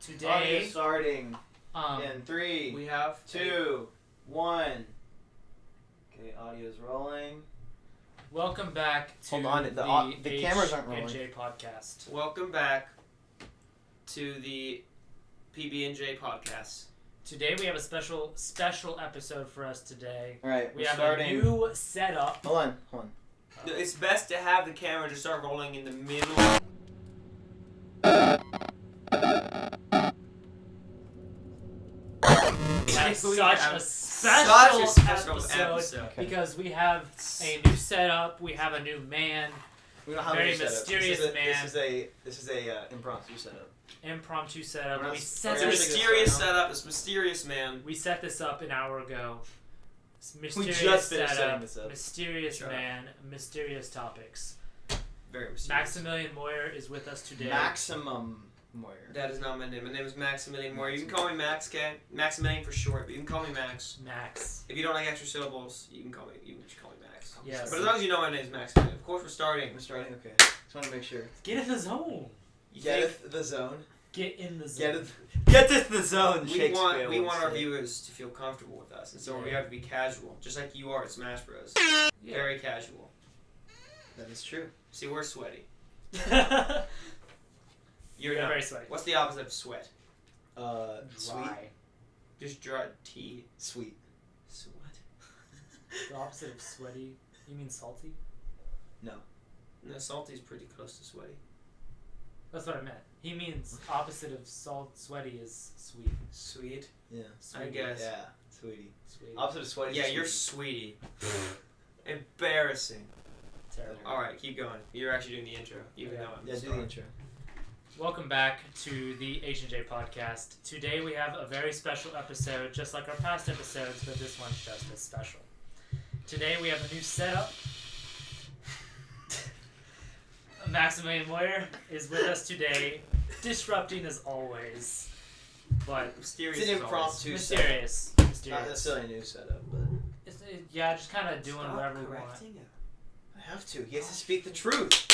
Today, audio starting in 3, we have 2, 1. Okay, audio's rolling. Welcome back to Hold on, the cameras aren't rolling. H&J podcast. Welcome back to the PB&J podcast. Today we have a special episode for us today. All right, We we're have starting. a new setup. Hold on. It's best to have the camera just start rolling in the middle. We have such a special episode because we have a new setup. We have a new man. We don't have Very a setup. mysterious man. This is a impromptu setup. Impromptu setup. We're We not- set It's a we're this. mysterious setup. It's mysterious, man. We set this up an hour ago. Mysterious just finished setting setup. this up. Mysterious Shut up. man. Mysterious topics. Very mysterious. Maximilian Moyer is with us today. Maximum Moyer. That is not my name. My name is Maximilian Moyer. You can call me Max, okay? Maximilian for short, but you can call me Max. Max. If you don't like extra syllables, you can just call me Max. Yes. But as long as you know my name is Maximilian. Of course, we're starting. We're starting. Okay. Just want to make sure. Get in the zone. You Get think the zone. Get in the zone. Get to the zone. we want our viewers to feel comfortable with us, and so we have to be casual, just like you are at Smash Bros. Yeah. Very casual. That is true. See, we're sweaty. You're not. very sweaty. What's the opposite of sweat? Sweet. Dry. Just dry tea. Sweet. Sweat. The opposite of sweaty. You mean salty? No, salty's pretty close to sweaty. That's what I meant. He means opposite of sweaty is sweet. Sweet? Yeah. I guess. Yeah. Sweetie. Sweet. Opposite of sweaty. Yeah, is you're sweetie. sweetie. Embarrassing. Terrible. Alright, keep going. You're actually doing the intro, even Okay. though I'm Yeah, do the intro. Welcome back to the H&J podcast. Today we have a very special episode, just like our past episodes, but this one's just as special. Today we have a new setup. Maximilian Moyer is with us today, disrupting as always, but Mysterious. It's an as always. impromptu mysterious. Not Mysterious. necessarily a new setup, but Yeah, just kind of doing Stop whatever we want. correcting it. I have to. He has to speak the truth.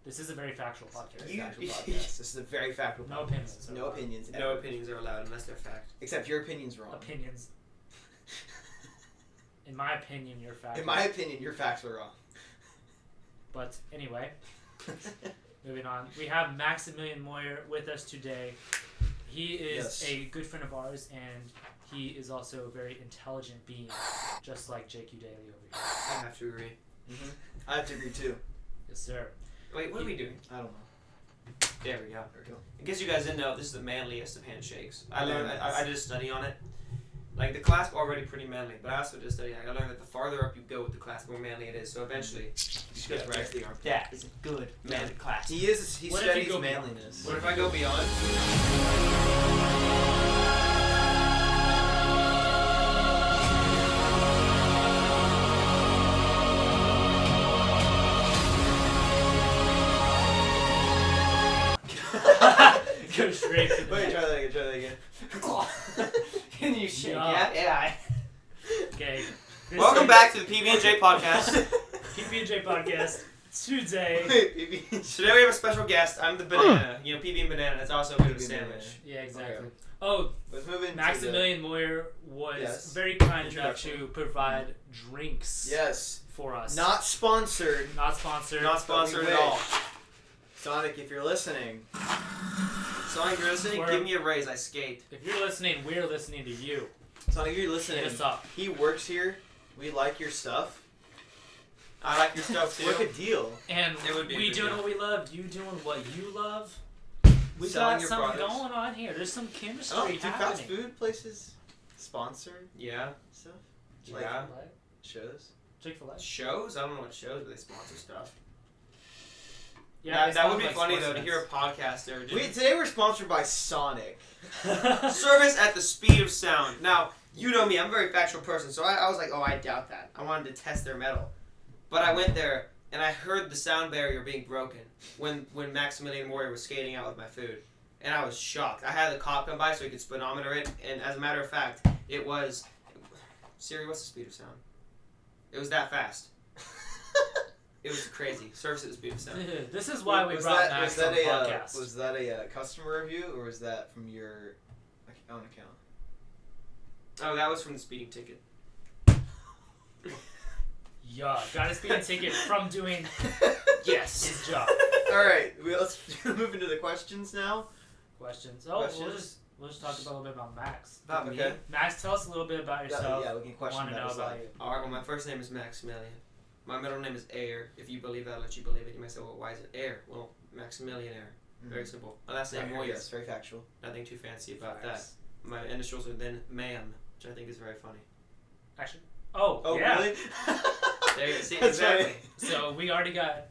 This is a very factual podcast. Very factual podcast. This is a very factual podcast. No opinions. No opinions. No ever. opinions are allowed unless they're fact. Except your opinion's wrong. Opinions. In my opinion, you're factual. In my opinion, your facts are wrong. But anyway, moving on. We have Maximilian Moyer with us today. He is Yes. a good friend of ours, and he is also a very intelligent being, just like J.Q. Daly over here. I have to agree. Mm-hmm. I have to agree too. Yes, sir. Wait, what are we doing? I don't know. There we go. There we go. In case you guys didn't know, this is the manliest of handshakes. I learned. Manliest. I did a study on it. Like the clasp already pretty manly, but I also did a study. I learned that the farther up you go with the clasp, the more manly it is. So eventually, you should get right. the armpit. That is a good manly clasp. He What if you studies go beyond? manliness. What if I go beyond? Go straight to the Wait, neck. try that again. Can you shake? Yeah. Yeah. Okay. Welcome back to the PB&J podcast. PB&J podcast. Today. Wait, Today we have a special guest. I'm the banana. You know, PB and banana. It's also a bit of a PB and sandwich. Yeah, exactly. Okay. Oh, Let's move into Maximilian Moyer was Yes. very kind enough Introduction. to provide drinks Yes. for us. Not sponsored. Not sponsored. Not sponsored we at all. Sonic, if you're listening. Sonic, you're listening? We're- Give me a raise. I skate. If you're listening, we're listening to you. Sonic, if you're listening. Hit us up. He works here. We like your stuff. I like your stuff too. What a deal. And It would be a we good doing deal. what we love, you doing what you love. We Selling got your something products. going on here. There's some chemistry Oh, do fast happening. food places sponsor Yeah. stuff? Yeah. Shows? Chick-fil-A. Shows? I don't know what shows, but they sponsor stuff. Yeah, that, they that would be sponsor, funny like, though to hear a sports podcaster do Today we're sponsored by Sonic. events. service at the speed of sound. Now, you know me, I'm a very factual person, so I was like, oh, I doubt that. I wanted to test their metal. But I went there, and I heard the sound barrier being broken when Maximilian Moyer was skating out with my food. And I was shocked. I had the cop come by so he could speedometer it, and as a matter of fact, it was... Siri, what's the speed of sound? It was that fast. It was crazy. Service at the speed of sound. This is why we brought Max on the podcast. Was that a customer review, or was that from your own account? Oh, that was from the speeding ticket. Yeah, got a speeding ticket from doing his job. All right, let's move into the questions now. Questions. Oh, Questions? we'll just talk a little bit about Max. About me. Okay. Max, tell us a little bit about yourself. Yeah, we can question Want to that know as about well. you. Alright, well, my first name is Maximilian. My middle name is Ayer. If you believe it, I'll let you believe it. You might say, well, why is it Ayer? Well, Maximilian Ayer. Very simple. My last name, Moyer. Yes, very factual. Nothing too fancy about Facts. that. My initials are then ma'am, which I think is very funny. Actually. Oh, Oh, yeah. really? There you see, That's exactly. right. So we already got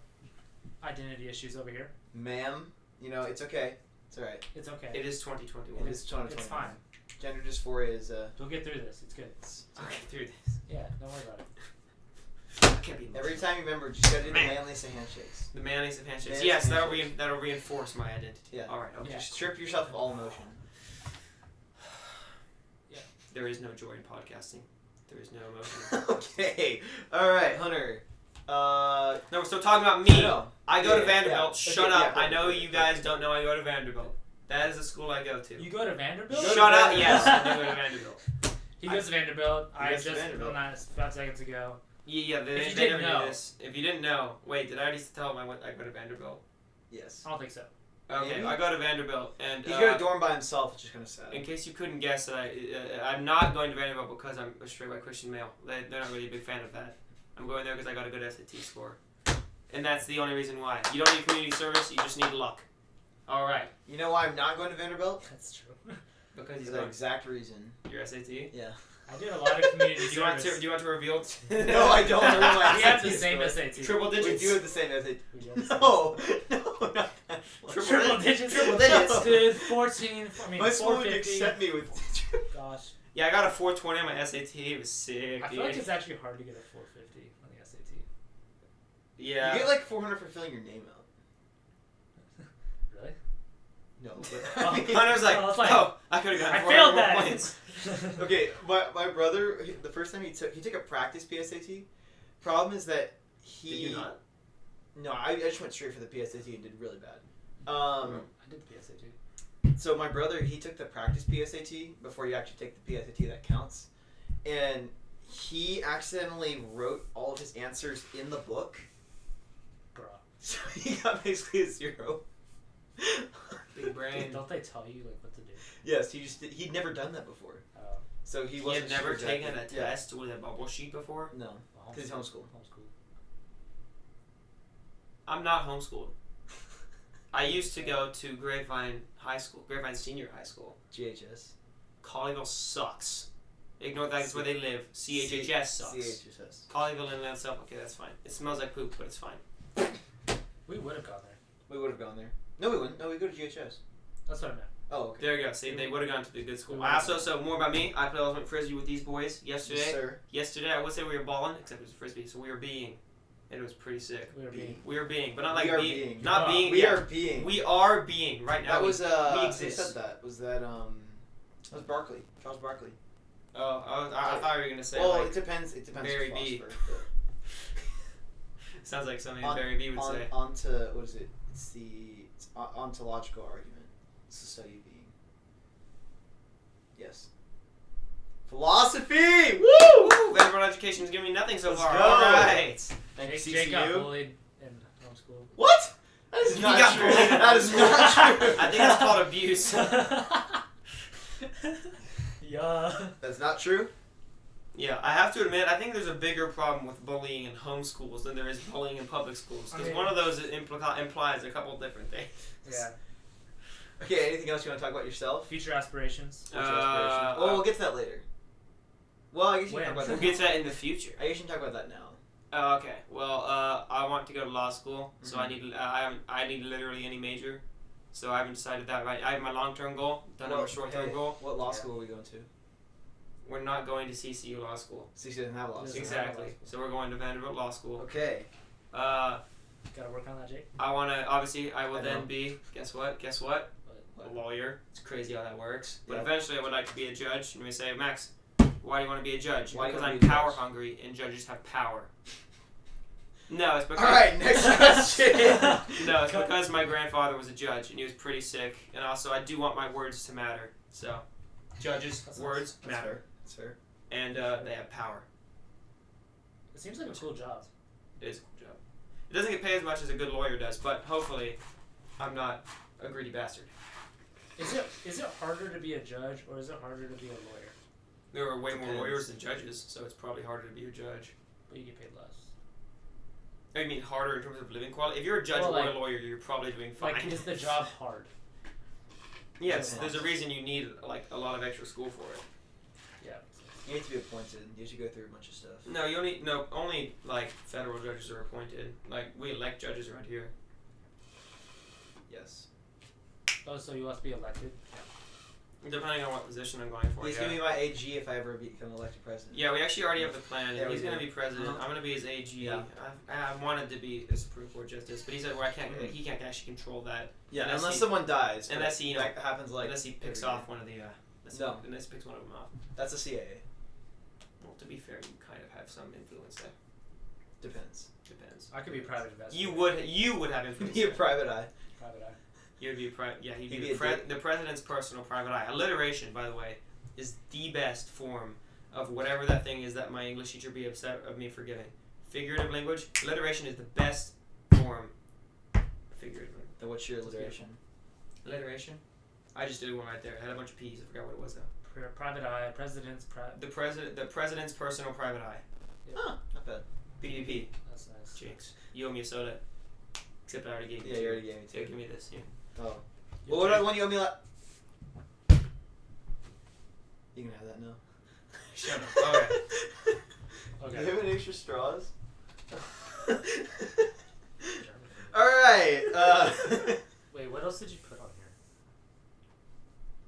identity issues over here. Ma'am, it's okay. It's all right. It's okay. It is 2021. It is 2020. It's fine. Gender dysphoria is We'll get through this. It's good. I'll get through this. Yeah, don't worry about it. I can't be every time you remember, just gotta do the manliest of handshakes. The mayonnaise of handshakes. Mayonnaise Yes, of that'll handshakes. that'll reinforce my identity. Yeah. All right. Okay. Yeah. Just strip yourself of all emotion. There is no joy in podcasting. There is no emotion. Okay. All right, Hunter. No, we're still talking about me. No. I go to Yeah, Vanderbilt. yeah. Shut Okay, up. yeah, I know perfect, you guys perfect. don't know I go to Vanderbilt. That is the school I go to. You go to Vanderbilt? Go to Shut up. Vanderbilt. Yes, I do go to Vanderbilt. He goes to Vanderbilt. I goes to just Vanderbilt. filmed that 5 seconds ago. Yeah, If they you never didn't knew know. this. If you didn't know, wait, did I already tell them I go to Vanderbilt? Yes. I don't think so. Okay, Maybe? I go to Vanderbilt, and He's got a dorm by himself, which is kind of sad. in case you couldn't guess, that I'm not going to Vanderbilt because I'm a straight white Christian male. They're not really a big fan of that. I'm going there because I got a good SAT score, and that's the only reason why. You don't need community service; you just need luck. All right, You know why I'm not going to Vanderbilt? That's true. because For he's that going exact reason. your SAT. Yeah. I did a lot of community Do you want service. to? Do you want to reveal? No, I don't. I remember my We have the SAT same score. SAT. Triple We digits. do have the same SAT. We do have the same No, not that. Triple digits. Triple digits. Dude, 14. I mean, My school would 450. accept me with. Gosh. Yeah, I got a 420 on my SAT. It was sick. I feel dude. like it's actually hard to get a 450 on the SAT. Yeah. You get like 400 for filling your name out. Really? No, Oh. Hunter's like, Oh, it's like, oh, I could have gotten I 400 failed more that. points. okay, my brother, the first time he took a practice PSAT. Problem is that he. Did you not? No, I just went straight for the PSAT and did really bad. I did the PSAT. So my brother, he took the practice PSAT before you actually take the PSAT that counts, and he accidentally wrote all of his answers in the book, Bro. so he got basically a 0. Big brain. Don't they tell you like what to do? Yes, he'd never done that before, Oh. so he He wasn't. had never sure taken a exactly. Yeah. test with a bubble sheet before. No, Well, because he's homeschooled. Homeschool. I'm not homeschooled. I used to go to Grapevine Senior High School. GHS. Colleyville sucks. Ignore that, it's where they live. CHHS sucks. CHS. Colleyville and itself, okay, that's fine. It smells like poop, but it's fine. We would have gone there. We would have gone there. No, we wouldn't. No, we go to GHS. That's what I meant. Oh, okay. There you go. See, they would have gone to the good school. We I would've also, so more about me. I played ultimate frisbee with these boys yesterday. Yes, sir. Yesterday, I would say we were balling, except it was frisbee, so we were being. And it was pretty sick. We were being. We were being, but not like We are being. being. Not Oh, being. We yeah. are being. We are being right now. That was we who exist. said that? Was that was Barkley, Charles Barkley. Oh, I thought you were gonna say Well, like. it depends. It depends. Barry who's B. philosopher, Sounds like something On- Barry B would but say. onto what is it? It's ontological argument. It's the study of being. Yes. Philosophy. Woo! Woo! Vanderbilt education has given me nothing so Let's far. go. All right. Thank you, Jake got CCU. bullied in homeschool. What? That is He not got true. bullied. That is not true. I think that's called abuse. Yeah. That's not true. Yeah, I have to admit, I think there's a bigger problem with bullying in homeschools than there is bullying in public schools. Because I mean- one of those implies a couple of different things. Yeah. Okay. Anything else you want to talk about yourself? Future aspirations. What's your aspiration? Oh, we'll get to that later. Well, I guess you When? can talk about We'll that. get to that in the future. I guess you can talk about that now. Okay. Well, I want to go to law school, so I need literally any major. So I haven't decided that right. I have my long-term goal. Don't have a short-term hey, goal. What law Yeah. school are we going to? We're not going to CCU Law School. CC doesn't have a law school. Doesn't have Exactly. law school. So we're going to Vanderbilt Law School. Okay. Gotta work on that, Jake. I want to, obviously, I will I then know. be, guess what? Guess what? But A lawyer. It's crazy how that works. But Yeah. eventually I would like to be a judge. And we say, Max, why do you want to be a judge? Why do you Because wanna I'm be a judge? power hungry and judges have power. No, it's because. All right, next question. No, it's because my grandfather was a judge and he was pretty sick, and also I do want my words to matter. So, judges' words matter, That's fair. and they have power. It seems like a cool job. It is a cool job. It doesn't get paid as much as a good lawyer does, but hopefully, I'm not a greedy bastard. Is it harder to be a judge or is it harder to be a lawyer? There are way more Depends. lawyers than judges, so it's probably harder to be a judge. But you get paid less. I mean, harder in terms of living quality. If you're a judge Well, or like- a lawyer, you're probably doing fine. Like, is the job hard? Yes, Yeah. there's a reason you need like a lot of extra school for it. Yeah. You need to be appointed. You have to go through a bunch of stuff. No, only like federal judges are appointed. Like we elect judges around here. Yes. Oh, so you must be elected? Depending on what position I'm going for. He's yeah. gonna be my AG if I ever become elected president. Yeah, we actually already have the plan. Yeah, He's we gonna do. be president. Uh-huh. I'm gonna be his AG. Yeah. I wanted to be a Supreme Court justice, but he said, "Well, I can't. He can't actually control that Yeah, Unless unless he- someone dies. unless but he, that happens like unless he picks every off year. one of the. No. Unless he picks one of them off. That's a CIA. Well, to be fair, you kind of have some influence there. Depends. Depends. I could be a private investor. You would have influence. Be a there. private eye. Private eye. You'd be he'd He'd be be a the president's personal private eye. Alliteration, by the way, is the best form of whatever that thing is that my English teacher be upset of me forgetting. Figurative language. Alliteration is the best form. Figurative language. Then what's your alliteration? Alliteration. I just did one right there. It had a bunch of P's. I forgot what it was though. Private eye. President's The president's personal private eye. Huh, not bad. PvP. That's nice. Jinx. You owe me a soda. Except I already gave you Yeah, two. you already gave me Here, two. give me this. Here. Oh. Your Well, what turn. about one you owe me You can have that now. Shut up. Okay. Okay. You have any extra straws? German. Alright, Wait, what else did you put on here?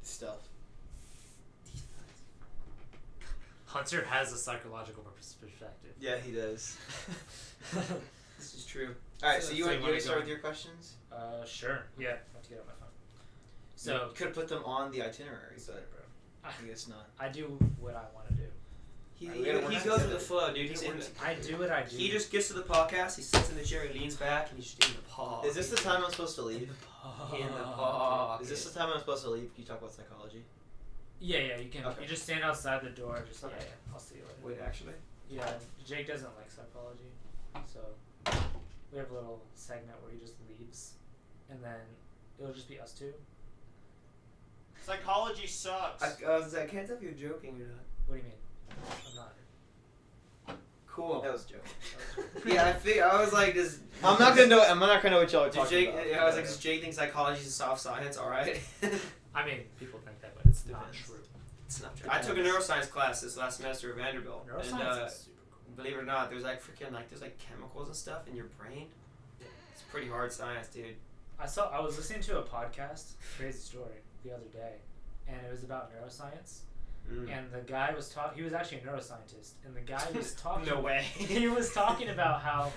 stuff. Hunter has a psychological perspective. Yeah, he does. This is true. Alright, so you So want you to wanna start go- with your questions? Sure. Yeah. I have to get out my phone. So, You could have put them on the itinerary, sorry, but bro. I guess not. I do what I want to do. He We gotta work goes with together. the flow, dude. He's We in. gotta work I do what I do. He just gets to the podcast. He sits in the chair. He leans back, and he's just in the paw. Is this the time I'm supposed to leave? In the paw. Is this the time I'm supposed to leave? Can you talk about psychology? Yeah, you can. Okay. You just stand outside the door. Just Okay. yeah, I'll see you later. Wait, actually. Yeah, Jake doesn't like psychology, so we have a little segment where he just leaves, and then it'll just be us two. Psychology sucks. I can't tell if you're joking or not. What do you mean? I'm not. Cool. That was a joke. Yeah, I was like, does. I'm not gonna know. I'm not gonna know what y'all are Does talking Jake? about. I was like, does Jake think psychology is soft science? All right. I mean, people think that, but it's not Depends. true. It's not true. I took a neuroscience class this last semester at Vanderbilt, Neuroscience and is super cool. believe it or not, there's like there's like chemicals and stuff in your brain. It's pretty hard science, dude. I was listening to a podcast, crazy story, the other day, and it was about neuroscience. Mm. And the guy was he was actually a neuroscientist, and the guy was talking. No way. He was talking about how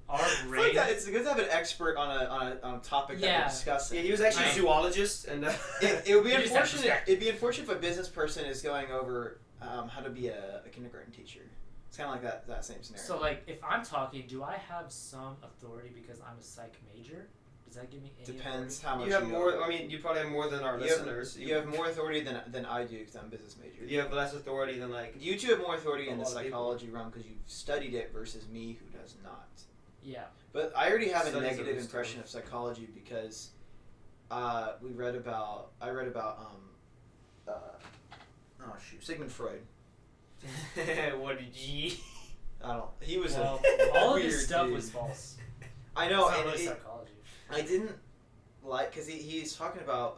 our It's brain. like that. It's good to have an expert on a topic that Yeah. you're discussing. Yeah, he was actually a Right. zoologist, and It would be You just have unfortunate. perspective. It'd be unfortunate if a business person is going over how to be a kindergarten teacher. It's kind of like that same scenario. So, like, if I'm talking, do I have some authority because I'm a psych major? Does that give me any Depends authority? how much you have more. know. I mean, you probably have more than our You have- listeners. You have more authority than I do because I'm a business major. You have less authority than like. You two have more authority A in the lot of people. psychology realm because you've studied it versus me who does not. Yeah. But I already have a Studies of negative this impression of psychology because I read about Sigmund Freud. What did you? He was Well, a all of weird his stuff dude. was false. I know, It's not and really it- psychology. I didn't like because he's talking about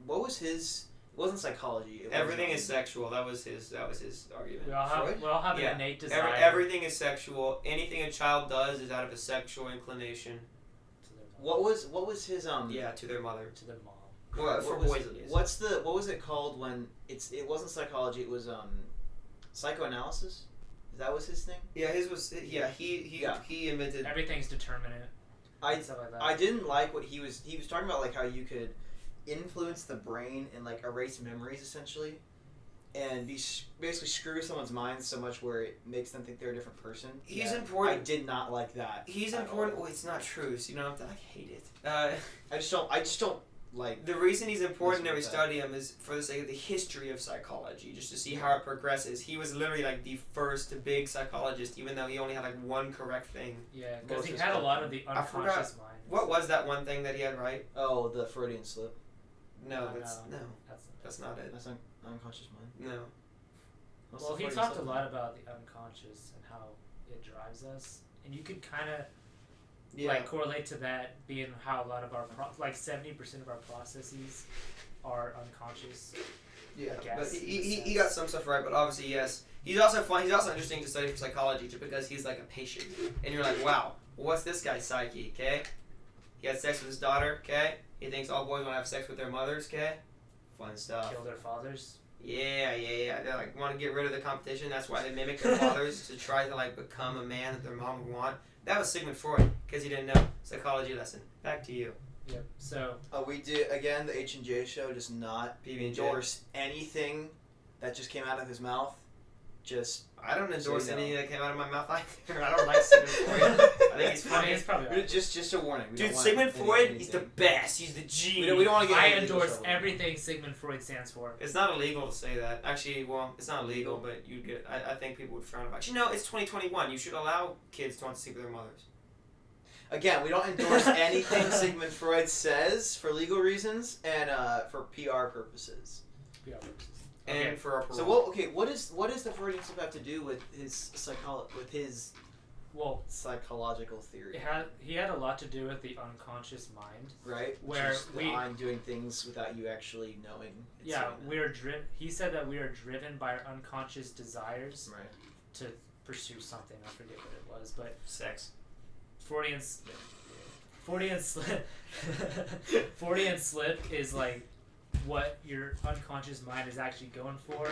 what was his. It wasn't psychology. It Everything was, is sexual. That was his argument. We all have Freud? an Yeah. innate desire. Everything is sexual. Anything a child does is out of a sexual inclination. to their mom. What was his Yeah, to their mother. To their mom. Well, for what was- boys at least. what was it called when it wasn't psychology? It was psychoanalysis. That was his thing. Yeah, his was. Yeah, he invented. Everything's determinate. and stuff like that. I didn't like what he was talking about, like how you could influence the brain and like erase memories essentially. and basically screw someone's mind so much where it makes them think they're a different person. He's I important. did not like that. He's at important. all. Well, it's not true, so you don't have to hate it. I just don't like. The reason he's important and we Listen to study him is for the sake of the history of psychology, just to see how it progresses. He was literally like the first big psychologist, even though he only had like one correct thing. Yeah, because he Most had a is- lot of the I forgot- unconscious mind. What was that one thing that he had right? Oh, the Freudian slip. No, No, that's no. no, That's that's not it. That's unconscious mind. No. What's Well, the he Freudian talked a slip? lot about the unconscious and how it drives us, and you could kind of Yeah. like correlate to that being how a lot of our like 70% of our processes are unconscious. Yeah, I guess, but in a he sense. got some stuff right, but obviously yes. He's also fun. He's also interesting to study for psychology, just because he's like a patient, and you're like, wow, what's this guy's psyche? Okay, he had sex with his daughter. Okay, he thinks all boys want to have sex with their mothers. Okay, fun stuff. Kill their fathers. Yeah. They like want to get rid of the competition. That's why they mimic their fathers to try to like become a man that their mom would want. That was Sigmund Freud, because he didn't know. Psychology lesson. Back to you. Yep. So We did again. The H&J show does not PB&J. endorse anything that just came out of his mouth. Just I don't endorse So you know. anything that came out of my mouth either. I don't like Sigmund Freud. I think he's I funny. mean, it's probably right. just a warning. We Dude, don't want Sigmund Freud, anything. he's the best. He's the G. We don't want to get. I into legal endorse trouble. everything Sigmund Freud stands for. It's not illegal to say that. Actually, well, it's not illegal, but you'd get. I think people would frown about it. You know, it's 2021. You should allow kids to want to sleep with their mothers. Again, we don't endorse anything Sigmund Freud says for legal reasons and for PR purposes. Yeah, purposes. And Okay. for our parole. So what does the Freudian slip have to do with his Well, psychological theory? he had a lot to do with the unconscious mind. Right? Where Just the we- mind doing things without you actually knowing. it's Yeah, doing we are driven. He said that we are driven by our unconscious desires that. Right. to pursue something. I forget what it was, but Sex. Freudian slip. Freudian slip is like what your unconscious mind is actually going for,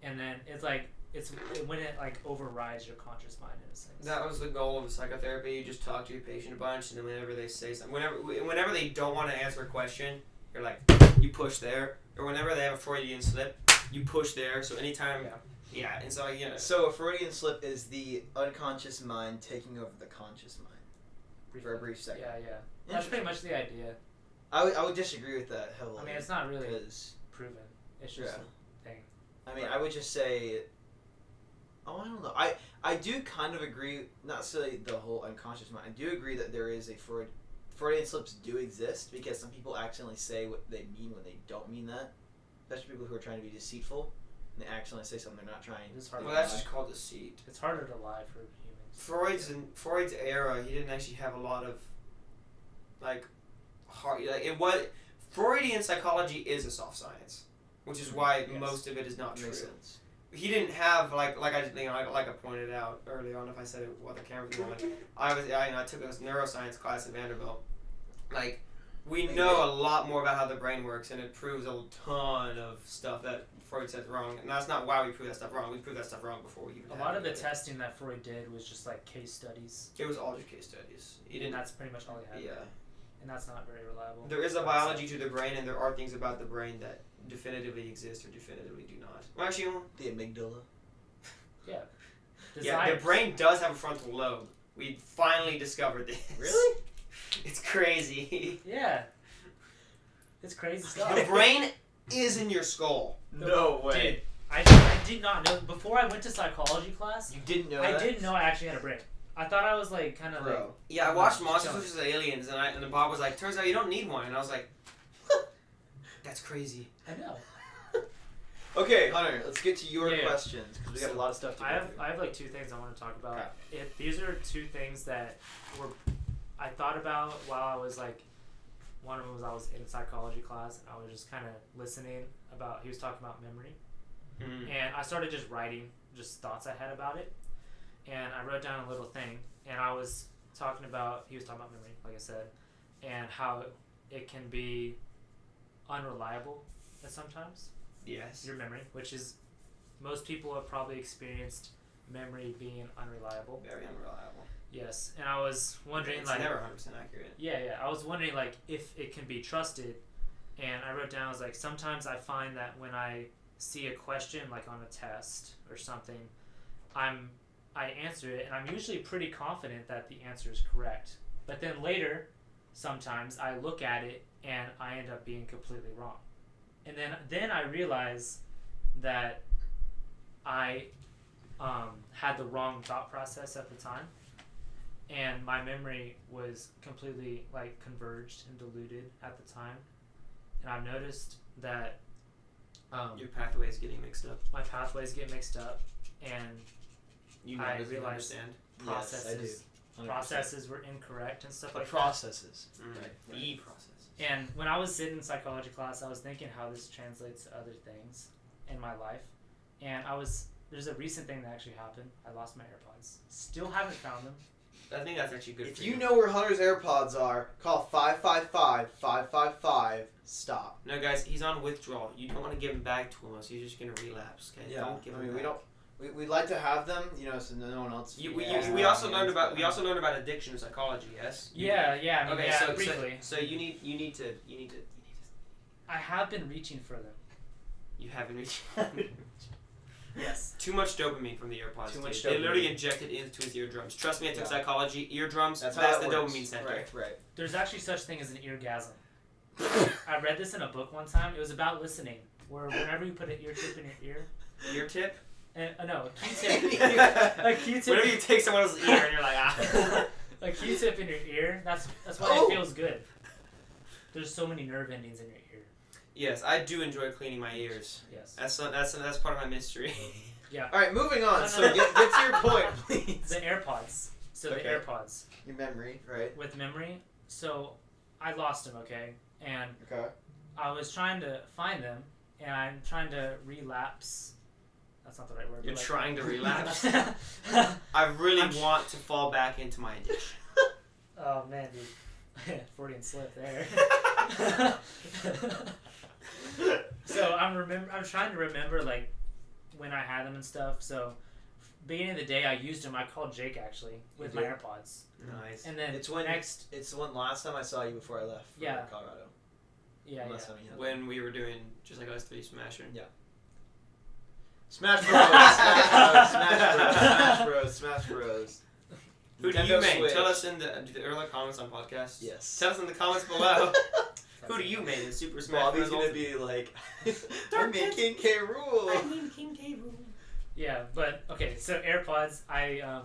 and then it's like it's when it like overrides your conscious mind in a sense. That was the goal of psychotherapy. You just talk to your patient a bunch, and then whenever they say something, whenever they don't want to answer a question, you're like, you push there. Or whenever they have a Freudian slip, you push there. So anytime, yeah, and so you know. So a Freudian slip is the unconscious mind taking over the conscious mind for a brief second. Yeah. That's pretty much the idea. I would disagree with that heavily. I mean, it's not really because proven. It's just Yeah. a thing. I mean, I would just say. Oh, I don't know. I do kind of agree. Not necessarily the whole unconscious mind. I do agree that there is a Freudian slips do exist because some people accidentally say what they mean when they don't mean that. Especially people who are trying to be deceitful and they accidentally say something they're not trying. It's hard Well, to that's lie. just called deceit. It's harder to lie for humans. In Freud's era, he didn't actually have a lot of like hard. Like it was Freudian psychology is a soft science, which is why Yes. most of it is not true. Makes sense. He didn't have like I pointed out early on. If I said it while the cameras were on, I took a neuroscience class at Vanderbilt. Like we know a lot more about how the brain works, and it proves a ton of stuff that Freud said wrong. And that's not why we prove that stuff wrong. We proved that stuff wrong before we even. A had lot of the it. testing that Freud did was just like case studies. It was all just case studies. He And didn't. that's pretty much all he had. Yeah. And that's not very reliable. There is a biology to the brain, and there are things about the brain that definitively exist or definitively do not. Well, actually, The amygdala. Yeah. yeah, the Desires. brain does have a frontal lobe. We finally discovered this. Really? It's crazy. Yeah. It's crazy stuff. The brain is in your skull. No way. Dude, I did not know. Before I went to psychology class, You didn't know I that? didn't know I actually had a brain. I thought I was like kind of like. Bro. Yeah, I watched Just Monsters chilling. vs. Aliens, and Bob was like, "Turns out you don't need one," and I was like, "That's crazy." I know. Okay, Hunter, let's get to your Yeah. questions because we got a lot of stuff to go through. I have like two things I want to talk about. These are two things that I thought about while I was like, one of them was I was in psychology class and I was just kind of listening about, he was talking about memory. And I started just writing just thoughts I had about it. And I wrote down a little thing and I was talking about, he was talking about memory, like I said, and how it can be unreliable at sometimes. Yes. Your memory, which is most people have probably experienced memory being unreliable. Very unreliable. Yes, and I was wondering It's like never 100% accurate. yeah, I was wondering like if it can be trusted, and I wrote down I was like sometimes I find that when I see a question like on a test or something, I answer it, and I'm usually pretty confident that the answer is correct. But then later, sometimes I look at it and I end up being completely wrong. And then I realize that I had the wrong thought process at the time, and my memory was completely like converged and diluted at the time. And I've noticed that your pathways getting mixed up. my pathways get mixed up, and I realize realized Yes, I do. 100%. processes were incorrect and stuff The like processes. Right. The process. that. And when I was sitting in psychology class, I was thinking how this translates to other things in my life. And there's a recent thing that actually happened. I lost my AirPods. Still haven't found them. I think that's actually good If for you know where Hunter's AirPods are, call 555-555. Stop. No, guys, he's on withdrawal. You don't want to give him back to him, else he's just going to relapse, okay? Yeah. Don't give him we back. don't. We'd like to have them, so no one else. We also learned about addiction in psychology, yes? Yeah, I mean, Okay, yeah, so briefly. so you need to I have been reaching for them. you haven't reached Yes. too much dopamine from the AirPods. Too much They literally dopamine. injected into his eardrums. Trust me, I took Yeah. psychology. Eardrums, That's that's how the that works. dopamine center. Right. There's actually such thing as an eargasm. I read this in a book one time. It was about listening, where whenever you put an ear tip in your ear, Ear tip? no, a Q-tip, a Q-tip, Whenever you take someone else's ear and you're like, ah. a Q-tip in your ear. That's why Oh. it feels good. There's so many nerve endings in your ear. Yes, I do enjoy cleaning my ears. Yes. That's part of my mystery. Yeah. All right, moving on. No, So no. get to your point, please. The AirPods. So Okay. the AirPods Your memory, right? with memory. So I lost them. Okay, and Okay. I was trying to find them, and I'm trying to relapse. That's not the right word. You're but trying to relapse? oh I really I'm- want to fall back into my addiction. man, dude, Freudian slip there. So I'm trying to remember like when I had them and stuff. So beginning of the day, I used them. I called Jake actually with my did? AirPods, Nice. and then It's when next, It's the one last time I saw you before I left for Yeah. Colorado. yeah. Last time you had When we were doing just like us three smashing. Smash Bros. Who do Nintendo you main? Switch. Tell us in the early comments on podcasts. Yes. Tell us in the comments below. Who do you main in Super Smash Bobby's Bros. gonna be like, I'm in King K. Rool. in King K. Rool. Yeah, but okay. So AirPods, I Love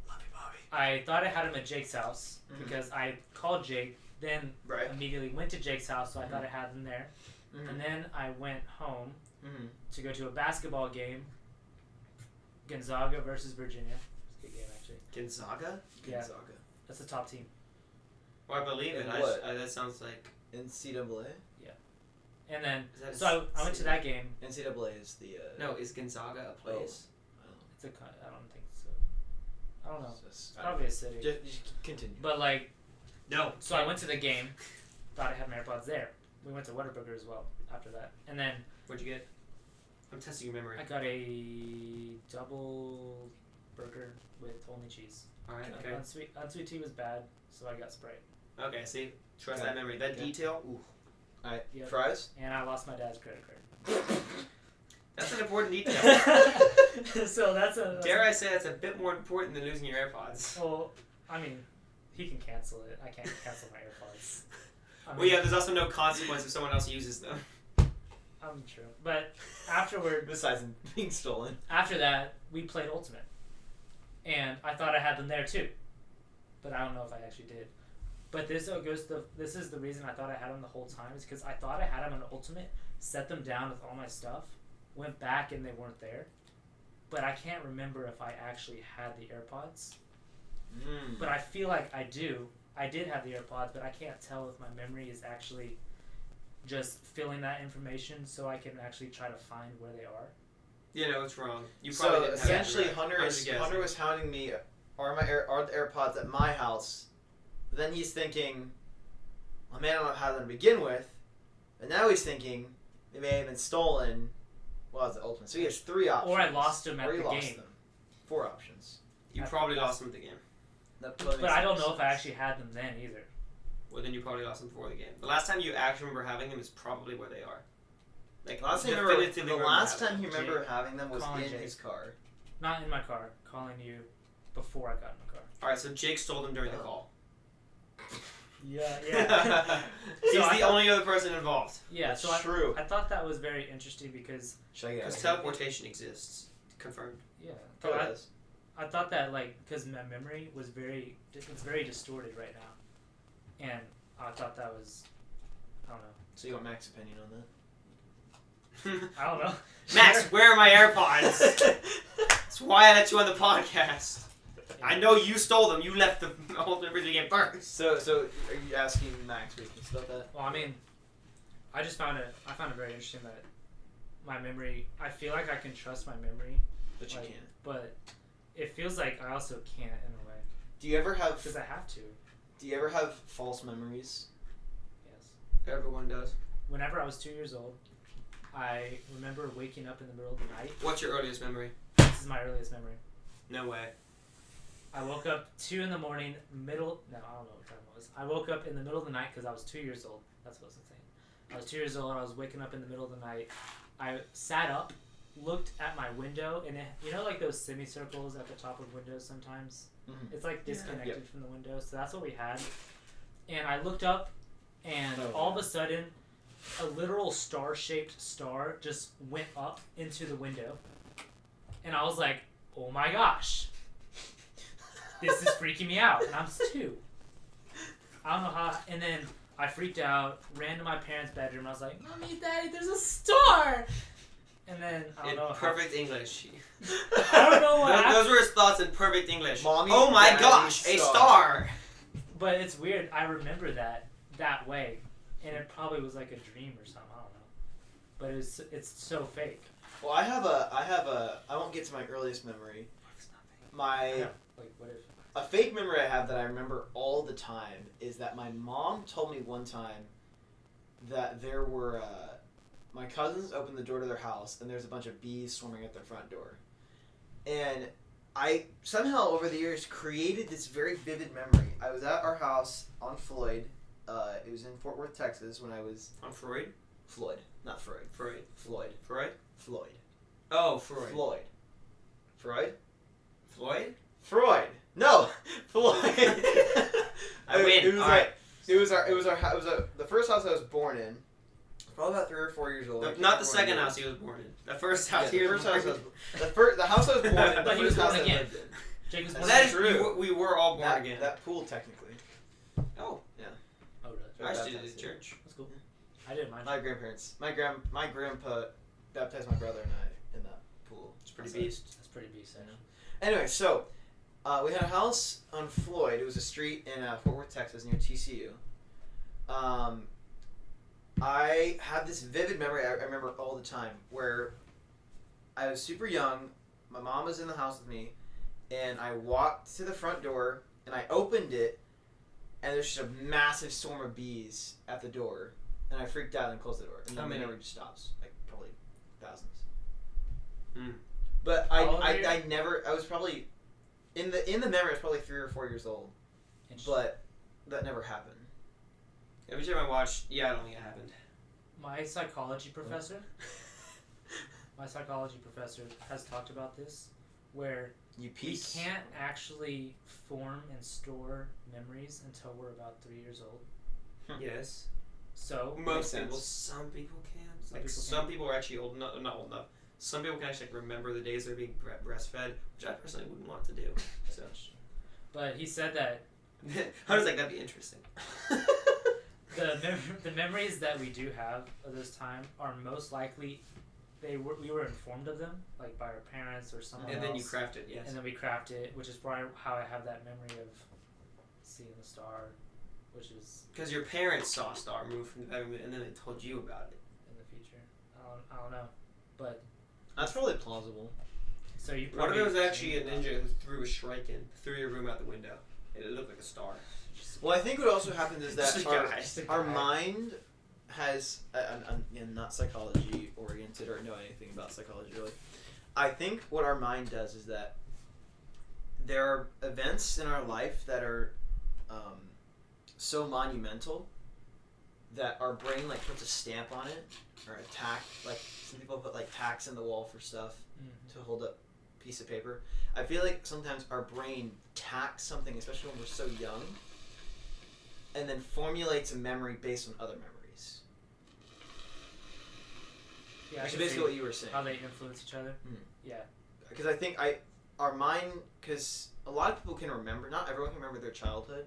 you, Bobby. I thought I had them at Jake's house Mhm. because I called Jake, then Right. immediately went to Jake's house, so I thought I had them there. Mhm. And then I went home Mhm. to go to a basketball game, Gonzaga versus Virginia. It's a good game, actually. Gonzaga? Yeah. Gonzaga. That's the top team. Well, I believe it. And what? That sounds like. NCAA. And then, Is that so I went to that game. NCAA is the. No, is Gonzaga a place? I don't know. It's I don't think so. I don't know. It's just- Probably a city. Just continue. But like, No. so I went to the game, thought I had my AirPods there. We went to Whataburger as well after that. And then What'd you get? I'm testing your memory. I got a double burger with only cheese. Alright, okay. Unsweet tea was bad, so I got Sprite. Okay, see? Trust Okay. that memory. That Okay. detail, ooh. Alright, Yep. fries? And I lost my dad's credit card. That's an important detail. So that's Dare I say that's a bit more important than losing your AirPods. Well, I mean, he can cancel it. I can't cancel my AirPods. I Well, yeah, there's also no consequence if someone else uses them. I'm true. But afterward, Besides them being stolen. after that, we played Ultimate. And I thought I had them there too. But I don't know if I actually did. But this is the reason I thought I had them the whole time, is because I thought I had them in Ultimate, set them down with all my stuff, went back and they weren't there. But I can't remember if I actually had the AirPods. Mm. But I feel like I do. I did have the AirPods, but I can't tell if my memory is actually just filling that information so I can actually try to find where they are. You know, it's wrong. You probably So didn't have essentially, it right. Hunter was hounding me. Are the AirPods at my house? But then he's thinking, well, man, I don't have them to begin with. And now he's thinking they may have been stolen. Well, it's the Ultimate. So he has 3 options. Or I lost them at Or he the lost game. them. 4 options. You probably lost them at the game. That totally But makes I don't sense. know if I actually had them then either. Well, then you probably lost them before the game. The last time you actually remember having them is probably where they are. Like The last time you remember having them was Calling in Jake. his car. Not in my car. Calling you before I got in my car. All right, so Jake stole them during the call. Yeah. He's So the only other person involved. Yeah. That's So true. I thought that was very interesting because Should I get Because out of here? teleportation exists. Confirmed. yeah. Probably I, does. I thought that because my memory was it's very distorted right now, and I thought that was, I don't know. So you want Max's opinion on that? I don't know. Max, where are my AirPods? That's why I let you on the podcast. I know you stole them. You left the Ultimate Frisbee game first. So are you asking Max weakness about that? Well, I mean, I found it very interesting that my memory. I feel like I can trust my memory, But you like, can't. but it feels like I also can't in a way Do you ever have? because I have to. Do you ever have false memories? Yes. Everyone does. Whenever I was 2 years old, I remember waking up in the middle of the night. What's your earliest memory? This is my earliest memory. No way. I woke up 2 in the morning, I don't know what time it was. I woke up in the middle of the night because I was 2 years old. That's what I was saying. I was 2 years old. I was waking up in the middle of the night. I sat up, looked at my window, and like those semicircles at the top of windows sometimes? Mm-hmm. It's like disconnected Yep. from the window. So that's what we had. And I looked up, and Oh, all yeah. of a sudden, a literal star-shaped star just went up into the window. And I was like, oh my gosh. This is freaking me out, and I'm 2. I don't know how, and then I freaked out, ran to my parents' bedroom, I was like, Mommy, Daddy, there's a star! And then, I don't In know perfect English. I don't know what happened, Those were his thoughts in perfect English. Mommy, oh my Daddy, gosh, a star. star! but it's weird, I remember that way, and it probably was like a dream or something, I don't know. But it's so fake. Well, I won't get to my earliest memory. My Like, what if? A fake memory I have that I remember all the time is that my mom told me one time that there were my cousins opened the door to their house and there's a bunch of bees swarming at their front door, and I somehow over the years created this very vivid memory. I was at our house on Floyd. It was in Fort Worth, Texas when I was On Freud? Floyd, not Freud. Freud. Floyd. Freud? Floyd. Oh, Freud. Floyd. Freud? Floyd? Freud. No, Floyd. I win. It was Alright. It was the first house I was born in. Probably about 3 or 4 years old. I can't Not the remember second when it house he was born in. The first house Yeah, he the was first born house in. the house I was born in. The But he was first house born I again. lived in. Jake was That's born That again. is true. We were all born again. That pool technically. Oh. Oh, really? I Got just did it baptized, at yeah. church. That's cool. I didn't mind. My grandparents. My grandpa baptized my brother and I in that pool. It's pretty outside. beast. That's pretty decent. Anyway, so we had a house on Floyd. It was a street in Fort Worth, Texas, near TCU. I had this vivid memory I remember all the time where I was super young. My mom was in the house with me, and I walked to the front door, and I opened it, and there's just a massive swarm of bees at the door, and I freaked out and closed the door. And How then it many? never just stops, like probably thousands. Mm. But How old are you? I never. I was probably in the memory. I was probably 3 or 4 years old, but that never happened. Every time I watched, I don't think it happened. My psychology professor has talked about this, where You we piece. can't actually form and store memories until we're about 3 years old. Yes. So Most sense. people. Some people can. Some Like people some can. people are actually old, not old enough. Some people can actually remember the days they're being breastfed, which I personally wouldn't want to do. So. But he said that I was like, that'd be interesting. the memories that we do have of this time are most likely we were informed of them, like by our parents or someone And else. then you craft it, yes. And then we craft it, which is probably how I have that memory of seeing the star, which is Because your parents saw a star move from the bedroom, and then they told you about it. in the future. I don't know, but That's probably plausible. so you What if probably there was actually a ninja who threw a shrike through your room out the window? It looked like a star. Well, I think what also happens is Just that a guy. our mind has, I'm not psychology oriented or know anything about psychology really. I think what our mind does is that there are events in our life that are so monumental that our brain like puts a stamp on it or a tack. Like some people put like tacks in the wall for stuff to hold up a piece of paper. I feel like sometimes our brain tacks something, especially when we're so young, and then formulates a memory based on other memories. Yeah, Which is basically what you were saying. How they influence each other. Yeah. Because I think our mind, because a lot of people can remember, not everyone can remember their childhood,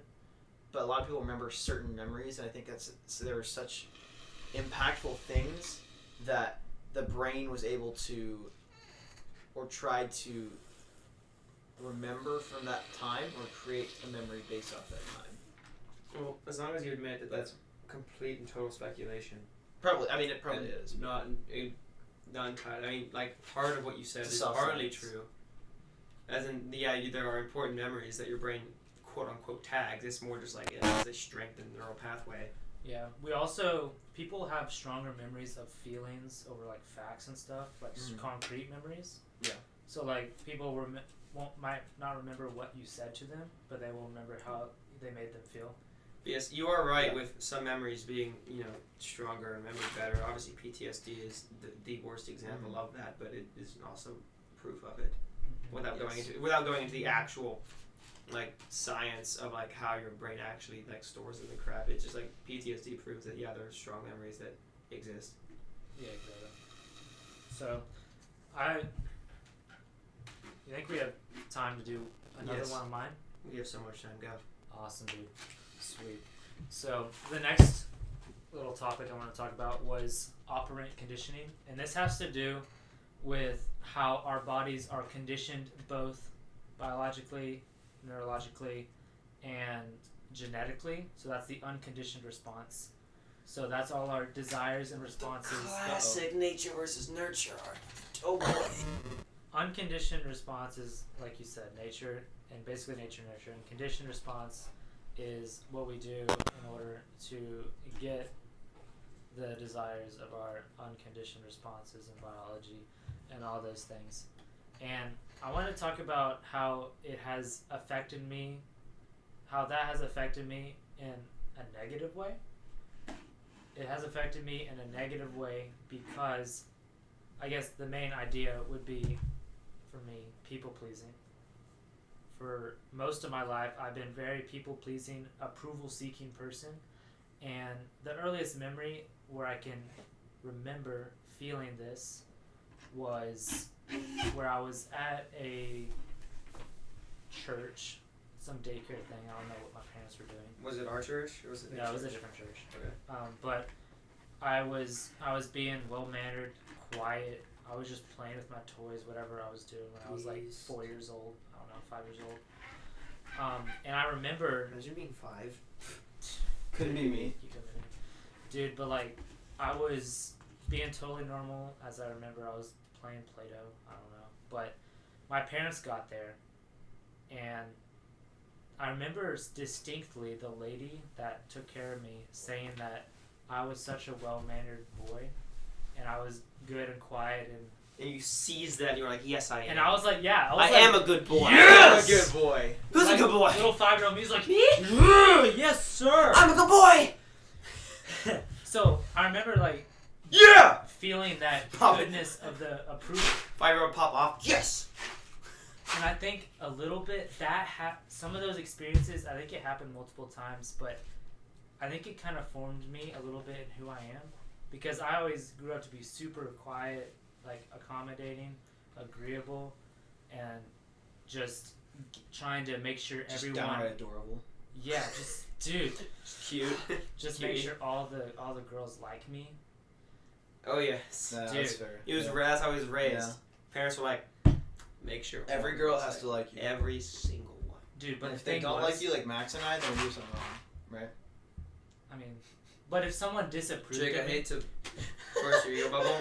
but a lot of people remember certain memories, and I think there are such impactful things that the brain was able to, or tried to remember from that time, or create a memory based off that time. Well, as long as you admit that that's complete and total speculation. Probably, I mean, it probably is. Not entirely. I mean, like, part of what you said It's is partly true. As in, yeah, there are important memories that your brain, quote unquote, tags. It's more just like it has a strengthened neural pathway. Yeah. People have stronger memories of feelings over like facts and stuff, like concrete memories. Yeah. So like people might not remember what you said to them, but they will remember how they made them feel. Yes, you are right with some memories being, stronger and memory better. Obviously, PTSD is the worst example of that, but it is also proof of it. Without going into the actual like science of like how your brain actually like stores the crap, it's just like PTSD proves that there are strong memories that exist. Yeah, exactly. So, you think we have time to do another one of mine? We have so much time. Go. Awesome, dude. Sweet. So the next little topic I want to talk about was operant conditioning, and this has to do with how our bodies are conditioned both biologically, neurologically, and genetically. So that's the unconditioned response. So that's all our desires and responses. Classic nature versus nurture. Oh boy. Unconditioned response is, like you said, nature, and basically nature nurture. And conditioned response is what we do in order to get the desires of our unconditioned responses in biology and all those things. And I want to talk about how it has affected me, how that has affected me in a negative way. It has affected me in a negative way because I guess the main idea would be, for me, people-pleasing. For most of my life, I've been very people-pleasing, approval-seeking person. And the earliest memory where I can remember feeling this was where I was at a church, some daycare thing. I don't know what my parents were doing. Was it our church or was it? No, it was a different church. Okay. But I was being well-mannered, quiet. I was just playing with my toys, whatever I was doing when I was like 4 years old. I don't know, 5 years old. And I remember. Imagine being 5. Couldn't be me. You couldn't be me. Dude, but like, I was being totally normal as I remember. I was playing Play-Doh. I don't know. But my parents got there, and I remember distinctly the lady that took care of me saying that I was such a well-mannered boy, and I was good and quiet and you seized that and you were like, yes, I am. And I was like, yeah. I am a good boy. Yes! I'm a good boy. Who's like, a good boy? Little 5-year-old me was like, me? Yes, sir. I'm a good boy. So I remember like, yeah, feeling that goodness of the approval. 5-year-old pop off. Yes. And I think a little bit some of those experiences, I think it happened multiple times, but I think it kind of formed me a little bit in who I am, because I always grew up to be super quiet, like accommodating, agreeable, and just trying to make sure just everyone. Downright adorable. Yeah, just dude, cute. Just make sure all the girls like me. Oh yes, Nah, dude. that's fair. That's how he was raised. Yeah. Parents were like, make sure every girl has to like you. Every single one. Dude, but if they don't like you, like Max and I, then we do something wrong, right? I mean, but if someone disapproved Jake, of I me, hate to burst your ego bubble.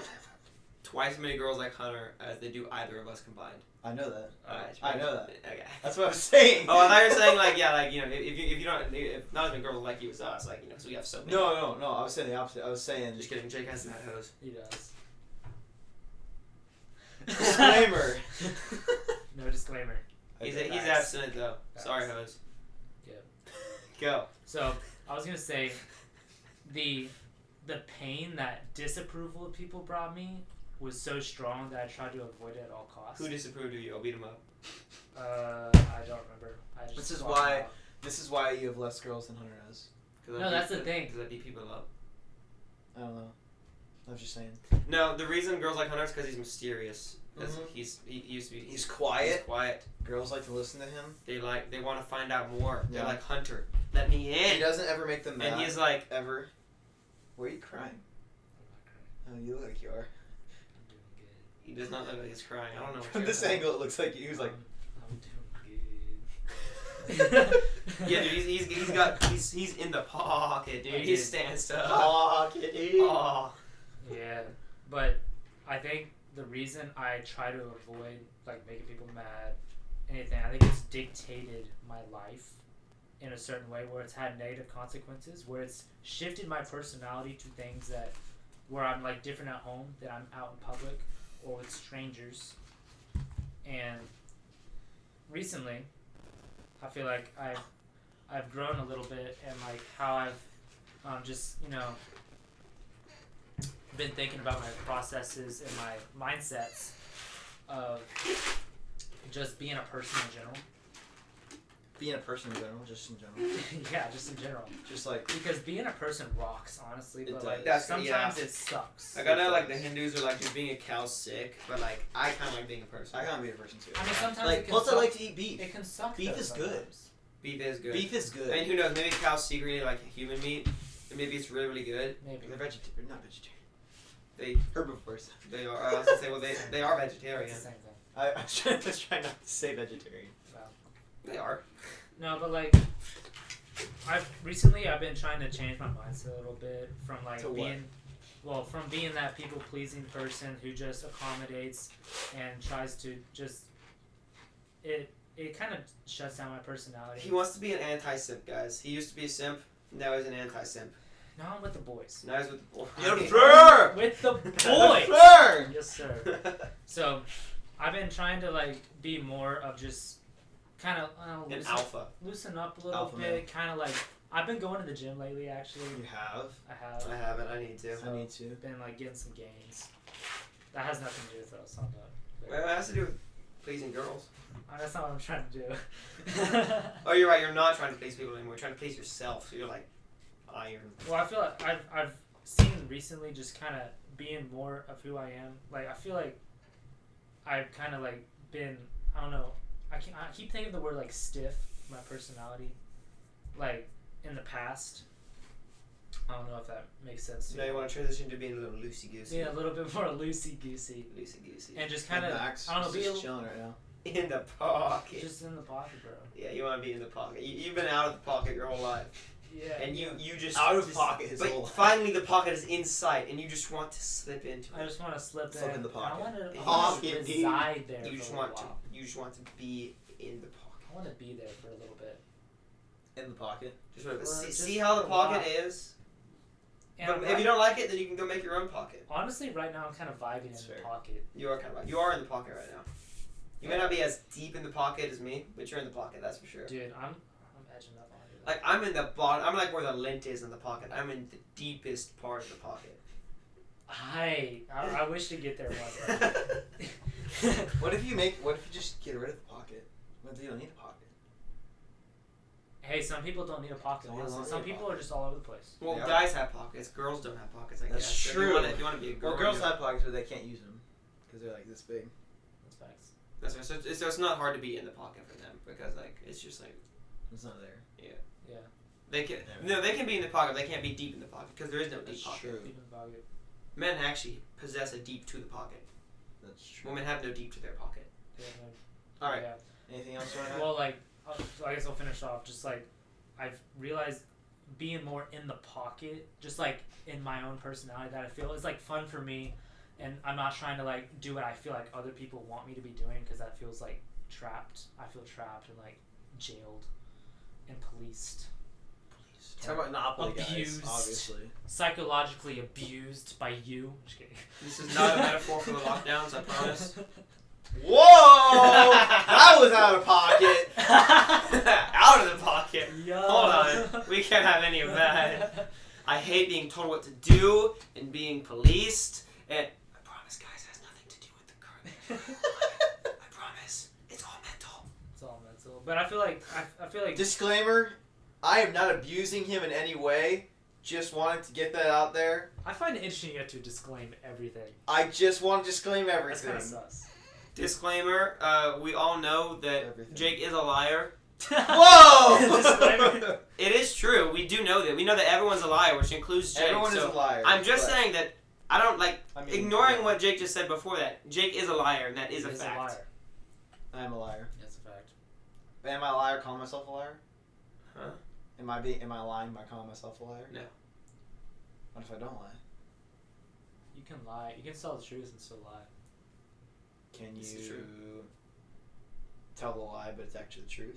Twice as many girls like Hunter as they do either of us combined. I know that. Alright, I know that. Okay. That's what I was saying. Oh, I thought you were saying like, yeah, like, you know, if you don't, if not as many girls like you as us, like, you know, so we have so many. No. I was saying the opposite. I was saying. Just kidding. Jake has that hose. he does. Disclaimer. No disclaimer. He's abstinent though. Facts. Sorry, hose. Yeah. Go. So I was gonna say, the pain that disapproval of people brought me was so strong that I tried to avoid it at all costs. Who disapproved of you? I'll beat him up. I don't remember. I just This is blocked them why. out. This is why you have less girls than Hunter has. No, that's the thing. Because I beat people up. I don't know. I was just saying. No, the reason girls like Hunter is because he's mysterious. Because Mhm. he used to be. He's quiet. He's quiet. Girls like to listen to him. They want to find out more. Yeah. They're like, Hunter, let me He in. doesn't ever make them mad. And he's like, ever. Why are you crying? Oh, you look like you are. he does not look like he's crying. I don't know. What From you're this about. angle, it looks like he was like. I'm doing good. Yeah, dude, he's in the pocket, dude. I He did. stands up. Oh, kitty. Oh. Yeah, but I think the reason I try to avoid like making people mad, anything, I think it's dictated my life in a certain way where it's had negative consequences, where it's shifted my personality to things that where I'm like different at home than I'm out in public or with strangers. And recently, I feel like I've grown a little bit and like how I've just been thinking about my processes and my mindsets of just being a person in general. Being a person in general, just in general. Yeah, just in general. Just like. Because being a person rocks, honestly, It but does. like That's- sometimes yeah. it sucks. Like I know, like the Hindus are like just being a cow sick, but like I kind of like being a person. I can't be a person too. I mean, sometimes it Like, can plus I suck. like to eat beef. It can suck. Beef though, is good. sometimes. Beef is good. Beef is good. And who knows? Maybe cows secretly like human meat. And maybe it's really, really good. Maybe. They're vegetarian. Not vegetarian. They Herbivores. they are. I was gonna say, well, they are It's vegetarian. the same thing. I was trying not to say vegetarian. Well, They are. no, but like, I've been trying to change my mindset a little bit from like To what? from being that people pleasing person who just accommodates and tries to just it kind of shuts down my personality. He wants to be an anti-simp, guys. He used to be a simp. Now he's an anti-simp. Now I'm with the boys. Now he's with the boy. Yes, sir. With the Yes, boys. sir. Yes, sir. So, I've been trying to like be more of just kind of An alpha. loosen up a little Alpha bit. male. Kind of like I've been going to the gym lately. Actually, You have. I have I haven't. I need to. I need to. been like getting some gains. That has nothing to do with us. On the, Well, it has to do with pleasing girls. that's not what I'm trying to do. Oh, you're right. You're not trying to please people anymore. You're trying to please yourself. So you're like iron. Well, I feel like I've seen recently just kind of being more of who I am. Like I feel like I've kind of like been, I don't know, I keep thinking of the word like stiff, my personality, like in the past. I don't know if that makes sense to Now you want to transition to being a little loosey goosey. Yeah, a little bit more loosey goosey, Loosey goosey. and just kind of, Max I don't know, is be just chilling right now. In the pocket. just in the pocket, bro. Yeah, you want to be in the pocket. You've been out of the pocket your whole life, Yeah. and you just Out of just- pocket his But whole life. finally, the pocket is in sight, and you just want to slip into I it. just want to slip in the pocket. I want to Pocket, dude. reside there. You for just a want while. to. You just want to be in the pocket. I want to be there for a little bit. In the pocket. Just, want to Or see, just see how the for a pocket while. is. And But if you don't like it, then you can go make your own pocket. honestly, right now I'm kind of vibing That's in the fair. pocket. You are kind of right. You are in the pocket right now. You may not be as deep in the pocket as me, but you're in the pocket. That's for sure. Dude, I'm edging up on you. Like I'm in the bottom. I'm like where the lint is in the pocket. I'm in the deepest part of the pocket. I wish to get there one day. What if you just get rid of the pocket? What if you don't need a pocket? Hey, some people don't need a pocket. Some Honestly. don't Some need a people are just all over the place. Well, They are. guys have pockets. Girls don't have pockets. I That's guess. So true. If you want to be a girl, Well, girls you- have pockets, but they can't use them because they're like this big. That's facts. That's right. So it's not hard to be in the pocket for them because like it's just like It's not there. Yeah. they can Yeah. no they can be in the pocket. They can't be deep in the pocket because there is no deep That's pocket. true. Deep in the pocket. Men actually possess a deep to the pocket. That's true. Women have no deep to their pocket. Yeah, All right. Yeah. Anything else you want to add? Well, like, so I guess I'll finish off. Just like, I've realized being more in the pocket, just like in my own personality, that I feel is like fun for me, and I'm not trying to like do what I feel like other people want me to be doing because that feels like trapped. I feel trapped and like jailed and policed. Talk about Monopoly, Abused. guys. Obviously. Psychologically abused by you. Just kidding. This is not a metaphor for the lockdowns. I promise. Whoa! That was out of pocket. Out of the pocket. Yo. Hold on. We can't have any of that. I hate being told what to do and being policed. And I promise, guys, it has nothing to do with the current. I promise. It's all mental. It's all mental. But I feel like Disclaimer: I am not abusing him in any way. Just wanted to get that out there. I find it interesting you have to disclaim everything. I just want to disclaim That's everything. kind of sus. Disclaimer: we all know that Everything. Jake is a liar. Whoa! Disclaimer. It is true. We do know that. We know that everyone's a liar, which includes Jake. Everyone so is a liar. I'm just but- saying that I don't like I mean, ignoring what Jake just said before that. Jake is a liar, and that is a He's fact. a liar. I'm a liar. That's a fact. But am I a liar? Calling myself a liar? Huh? Am I lying by calling myself a liar? No. What if I don't lie? You can lie. You can tell the truth and still lie. Can This is you true. tell the lie, but it's actually the truth?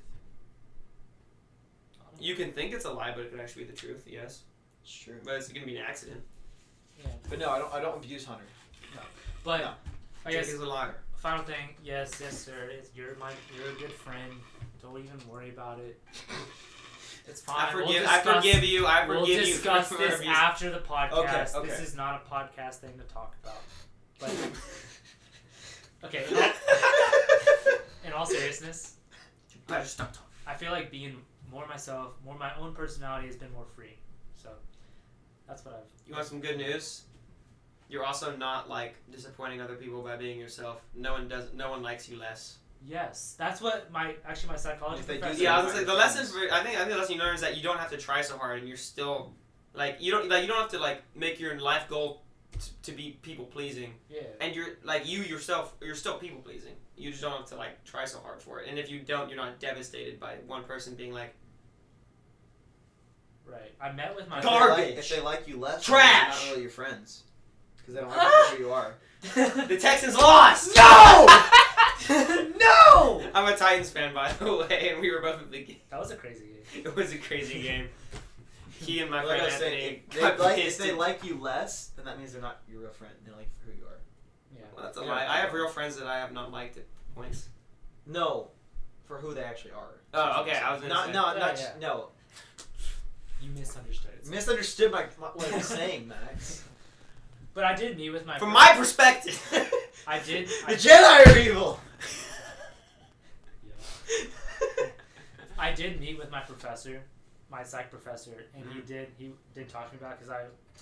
I don't You can think it's a lie, but it could actually be the truth. Yes, It's true. but it's gonna be an accident. Yeah. But no, I don't abuse Hunter. But No. I Jake guess is a liar. final thing. Yes, sir. You're a good friend. Don't even worry about it. It's fine. I forgive. We'll I discuss- forgive you. I We'll forgive you. discuss for this abuse. after the podcast. Okay. This is not a podcast thing to talk about. But okay. In all seriousness, I just stop talking. I feel like being more myself, more my own personality has been more free. So that's what I've. You want some good news? You're also not like disappointing other people by being yourself. No one likes you less. Yes, that's what my psychology If they do professor. So Yeah, I you're was gonna say not the your lesson friends. for I think the lesson you learn is that you don't have to try so hard, and you're still you don't have to make your life goal to be people pleasing, Yeah. and you're yourself you're still people pleasing. You just don't have to try so hard for it, and if you don't, you're not devastated by one person being like Right. I met with my Garbage. If they like you less, Trash. they're not really your friends. Because they don't like you for who you are. the Texans lost. No! No! I'm a Titans fan, by the way, and we were both at the game. That was a crazy game. It was a crazy game. He and my Like friend I was Anthony saying, got if pissed. they like you less, then that means they're not your real friend. They like you for who you are. Yeah. Well, that's a Yeah. lie. I have real friends that I have not liked at points. No, for who they actually are. Oh, okay. I was gonna say. No. You misunderstood it. Misunderstood what I'm saying, Max. But I did meet with my. From my perspective. I did. The Jedi are evil. Yeah. I did meet with my professor, my psych professor, and he did talk to me about it because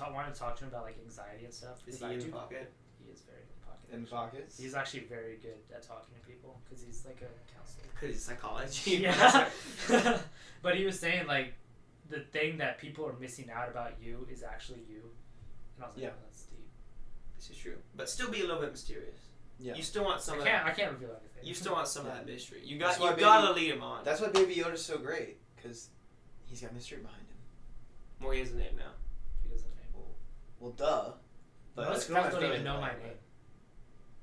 I wanted to talk to him about anxiety and stuff. Is 'cause he I in the do- pocket? He is very in the pocket. In the pockets. He's actually very good at talking to people because he's like a counselor. Because he's psychology. Yeah. But he was saying the thing that people are missing out about you is actually you. And I was like, Yeah. oh, that's deep. This is true. But still be a little bit mysterious. Yeah. You still want some I of can't. that. I can't reveal anything. You still want some of that mystery. You That's why gotta lead him on. That's why Baby Yoda's so great, because he's got mystery behind him. Well, he has a name now. He doesn't name. Well, duh. But Most girls don't even know my name.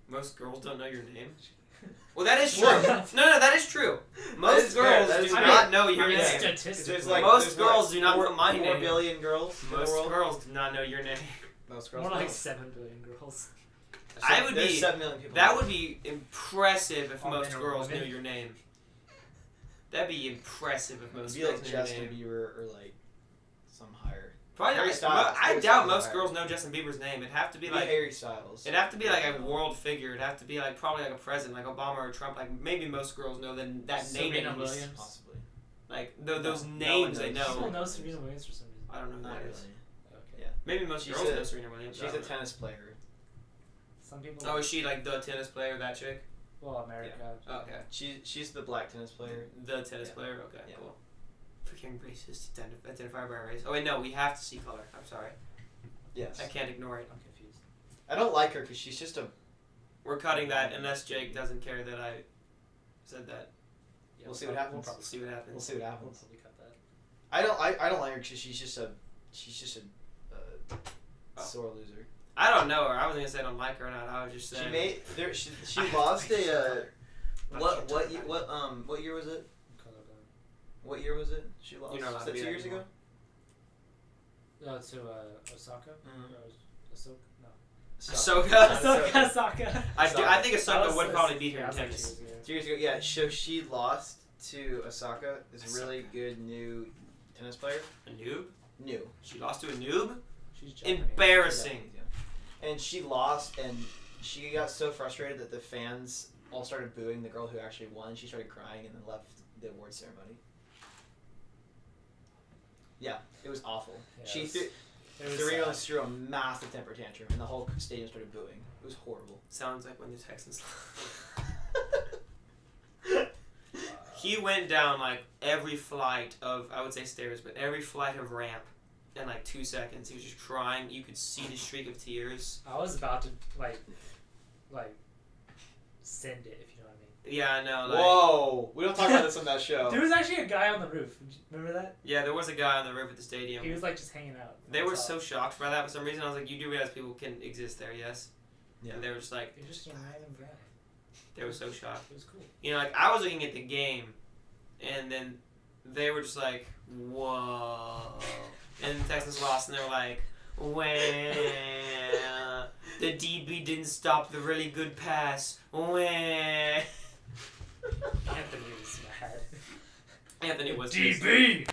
Most girls don't know your name. Well, that is true. What? No, that is true. Most is fair. girls That do is not fair. know your I mean, name. statistically, There's Most girls do not know my 4 name. billion girls in the Most world. girls do not know your name. Most girls more don't. like 7 billion girls. I would There's be- 7 million people. That would be impressive if All most men are girls women. knew your name. That'd be impressive if most It'd be like girls knew your Justin name. Bieber or like some higher. Probably Harry not. Styles. I Harry doubt Styles most is girls higher. know Justin Bieber's name. It'd have to be It'd like Harry Styles. it'd have to be like a world figure. It'd have to be like probably like a president, like Obama or Trump. Like maybe most girls know that name. Serena at least. Williams. Possibly. Like those No one names they knows. People know. know Serena Williams for some reason. I don't know who Not that really. is. Okay. Yeah. Maybe most She's girls a- know Serena Williams. I She's a don't know. tennis player. Some people. Oh, is she like the tennis player? That chick? Well, America. Oh, okay. She's the black tennis player. The tennis Yeah. player. Okay, Yeah. cool. Freaking racist. Identify by race. Oh wait, no, we have to see color. I'm sorry. Yes. I can't ignore it. I'm confused. I don't like her because she's just a. We're cutting that unless Jake doesn't care that I said that. Yeah, We'll see what happens. We'll probably, We'll see what We'll happens. see what we'll happens. probably cut that. I don't like her because she's just a Oh. sore loser. I don't know her. I wasn't gonna say I don't like her or not. I was just saying. She made there. She I have lost to make a. I What can't what talk ye- about what year was it? Colorblind. What year was it? She lost. You're not allowed Was to that be 2 that years ago? anymore. No, to Osaka. Mhm. Or Ahsoka. No. Ahsoka. Ahsoka. Osaka. I think That Ahsoka was- would probably beat her yeah, in that was like tennis. 2 years ago. 2 years ago, yeah. So she lost to Osaka. This really good new tennis player. A noob? New. She lost to a noob? She's Japanese. Embarrassing. Yeah. And she lost, and she got so frustrated that the fans all started booing the girl who actually won. She started crying and then left the award ceremony. Yeah, it was awful. Yeah, She it was threw a massive temper tantrum, and the whole stadium started booing. It was horrible. Sounds like when the Texans He went down like every flight of, I would say stairs, but every flight of ramp in like 2 seconds. He was just crying. You could see the streak of tears. I was about to like send it, if you know what I mean. Yeah, I know. Like, Whoa! We don't talk about this on that show. There was actually a guy on the roof. Remember that? yeah, there was a guy on the roof at the stadium. He was like just hanging out. They were so shocked by that for some reason. I was like, you do realize people can exist there, yes? Yeah. And they were just like, You're just a random guy. they were so shocked. It was cool. You know, like, I was looking at the game, and then they were just like, whoa. And the Texans lost, and they were like, well, the DB didn't stop the really good pass. Well. Anthony was mad. Anthony was DB!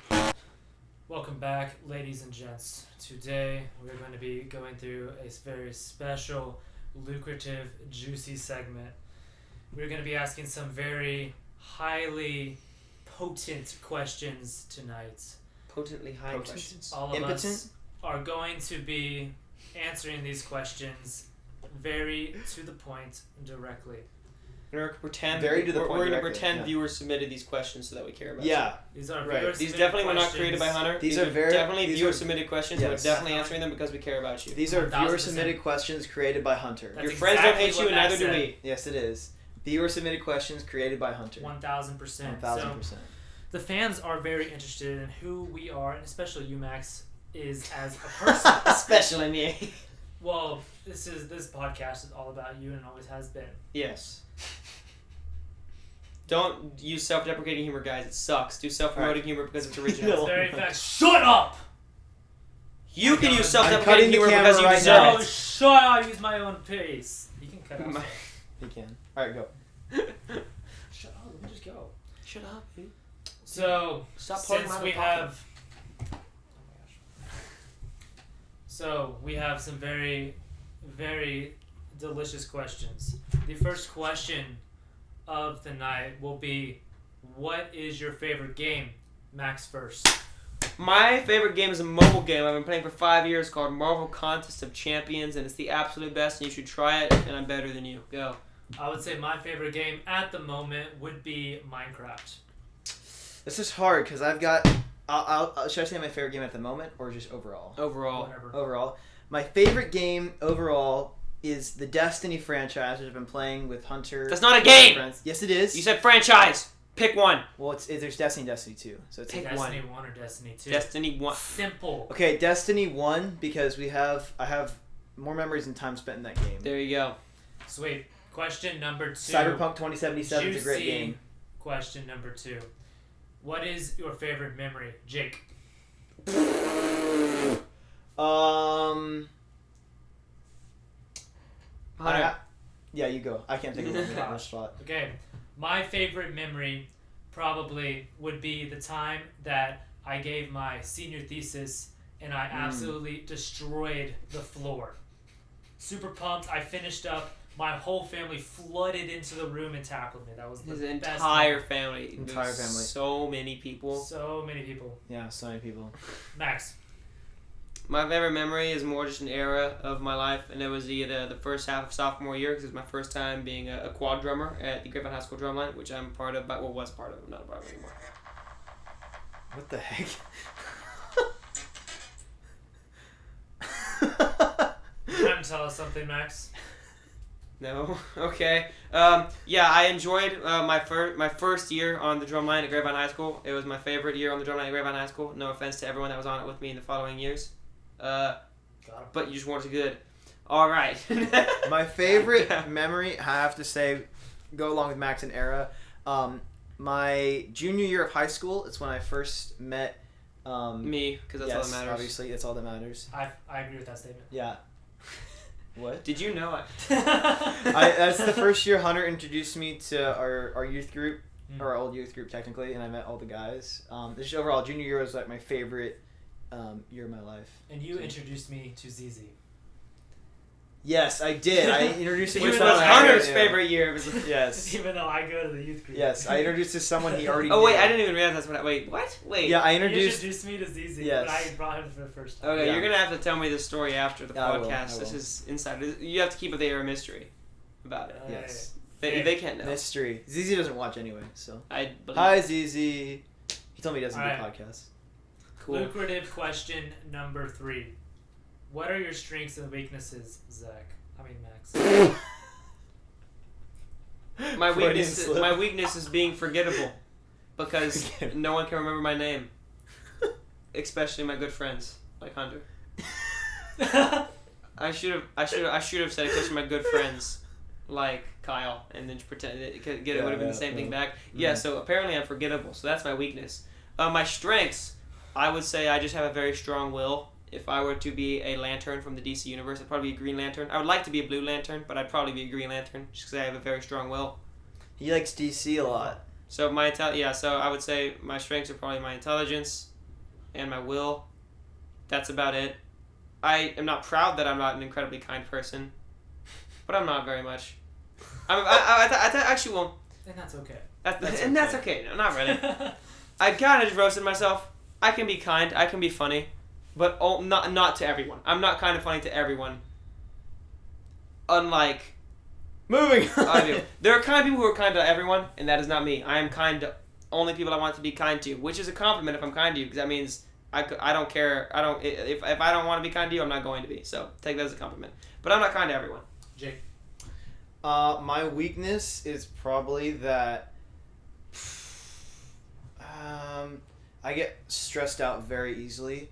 Welcome back, ladies and gents. Today, we're going to be going through a very special, lucrative, juicy segment. We're going to be asking some very highly potent questions tonight. potently high Potent. questions. All of Impotent? us are going to be answering these questions very to the point, directly. We're gonna pretend Very to the we're point gonna directly, pretend yeah. viewers submitted these questions so that we care about. Yeah. These are Right. viewer These submitted definitely were not questions. created by Hunter. These are very- definitely these viewer are- submitted questions. Yes. We're definitely answering them because we care about you. These are 1000%. viewer submitted questions created by Hunter. That's Your friends don't exactly hate you, what and Matt neither do said. we. Yes, it is. Viewer submitted questions created by Hunter. 1000%. 1000%. So, the fans are very interested in who we are, and especially you, Max, is as a person. Especially me. Well, this podcast is all about you and always has been. Yes. Don't use self-deprecating humor, guys. It sucks. Do self-promoting humor because it's original. That's very fact. Shut up! You can use cutting self-deprecating the humor camera because you right deserve now. No, it. shut up! I use my own pace. You can cut out. You can. Alright, go. Shut up. Let me just go. Shut up, dude. So, Stop pulling since my we pocket. have... Oh my gosh. So, we have some very, very delicious questions. The first question of the night will be, what is your favorite game? Max first. My favorite game is a mobile game I've been playing for 5 years called Marvel Contest of Champions, and it's the absolute best, and you should try it, and I'm better than you. Go. I would say my favorite game at the moment would be Minecraft. This is hard because I've got. Should I say my favorite game at the moment or just overall? Overall. Whatever. Overall. My favorite game overall is the Destiny franchise, which I've been playing with Hunter. That's not a game! Friends. Yes, it is. You said franchise! Pick one. Well, there's Destiny 2. So it's Pick Destiny 1 or Destiny 2? Destiny 1. Simple. okay. Destiny 1 because I have more memories and time spent in that game. There you go. Sweet. Question number 2. Cyberpunk 2077 is a great Juicy game. Question number 2. What is your favorite memory? Jake. Yeah, you go. I can't think of one on the Gosh. spot. Okay. My favorite memory probably would be the time that I gave my senior thesis and I absolutely destroyed the floor. Super pumped. I finished up. My whole family flooded into the room and tackled me. That was the His best entire moment. family. Entire There's family. So many people. So many people. Yeah, so many people. Max. My favorite memory is more just an era of my life, and it was the first half of sophomore year because it was my first time being a quad drummer at the Grapevine High School drumline, which I'm part of, but was a part of. I'm not a part of it anymore. What the heck? You trying to tell us something, Max? No. Okay. Yeah, I enjoyed my first year on the drumline at Grapevine High School. It was my favorite year on the drumline at Grapevine High School. No offense to everyone that was on it with me in the following years. Got But you just weren't as good. All right. My favorite memory, I have to say, go along with Max and Era. My junior year of high school, it's when I first met Me, because that's all that matters. Obviously, that's all that matters. I agree with that statement. Yeah. What? Did you know it? That's the first year Hunter introduced me to our youth group, or our old youth group technically, and I met all the guys. This overall junior year was like my favorite year of my life. And you introduced me to ZZ. Yes, I did. I introduced him Which to was someone. Hunter's favorite year. It was Yes. Even though I go to the youth group. Yes, I introduced to someone he already Oh wait, knew. I didn't even realize that's what. Wait, what? Wait. Yeah, I You introduced. introduced me to ZZ, Yes. but I brought him for the first time. Okay, Yeah. you're gonna have to tell me the story after the Yeah, I will, podcast. I This will. is inside. You have to keep it there a mystery about it. Yes. They can't know. Mystery. ZZ doesn't watch anyway, so. I believe. Hi, ZZ. He told me he doesn't do Alright. podcasts. Cool. Lucrative question number 3. What are your strengths and weaknesses, Zach? I mean, Max. My Freudian weakness. slip. My weakness is being forgettable, because Forgettable. no one can remember my name, especially my good friends like Hunter. I should have said especially my good friends like Kyle, and then pretend it would have been the same thing back. Yeah. So apparently I'm forgettable. So that's my weakness. My strengths, I would say I just have a very strong will. If I were to be a lantern from the DC universe, I'd probably be a Green Lantern. I would like to be a Blue Lantern, but I'd probably be a Green Lantern just because I have a very strong will. He likes DC a lot. So so I would say my strengths are probably my intelligence and my will. That's about it. I am not proud that I'm not an incredibly kind person, but I'm not very much. I actually won't. And that's okay. That's okay. No, not really. I kind of just roasted myself. I can be kind. I can be funny. But not to everyone. I'm not kind of funny to everyone. Unlike Moving on. I do. There are kind of people who are kind to everyone, and that is not me. I am kind to only people I want to be kind to, which is a compliment if I'm kind to you, because that means I don't care. If I don't want to be kind to you, I'm not going to be. So take that as a compliment. But I'm not kind to everyone. Jake. My weakness is probably that I get stressed out very easily.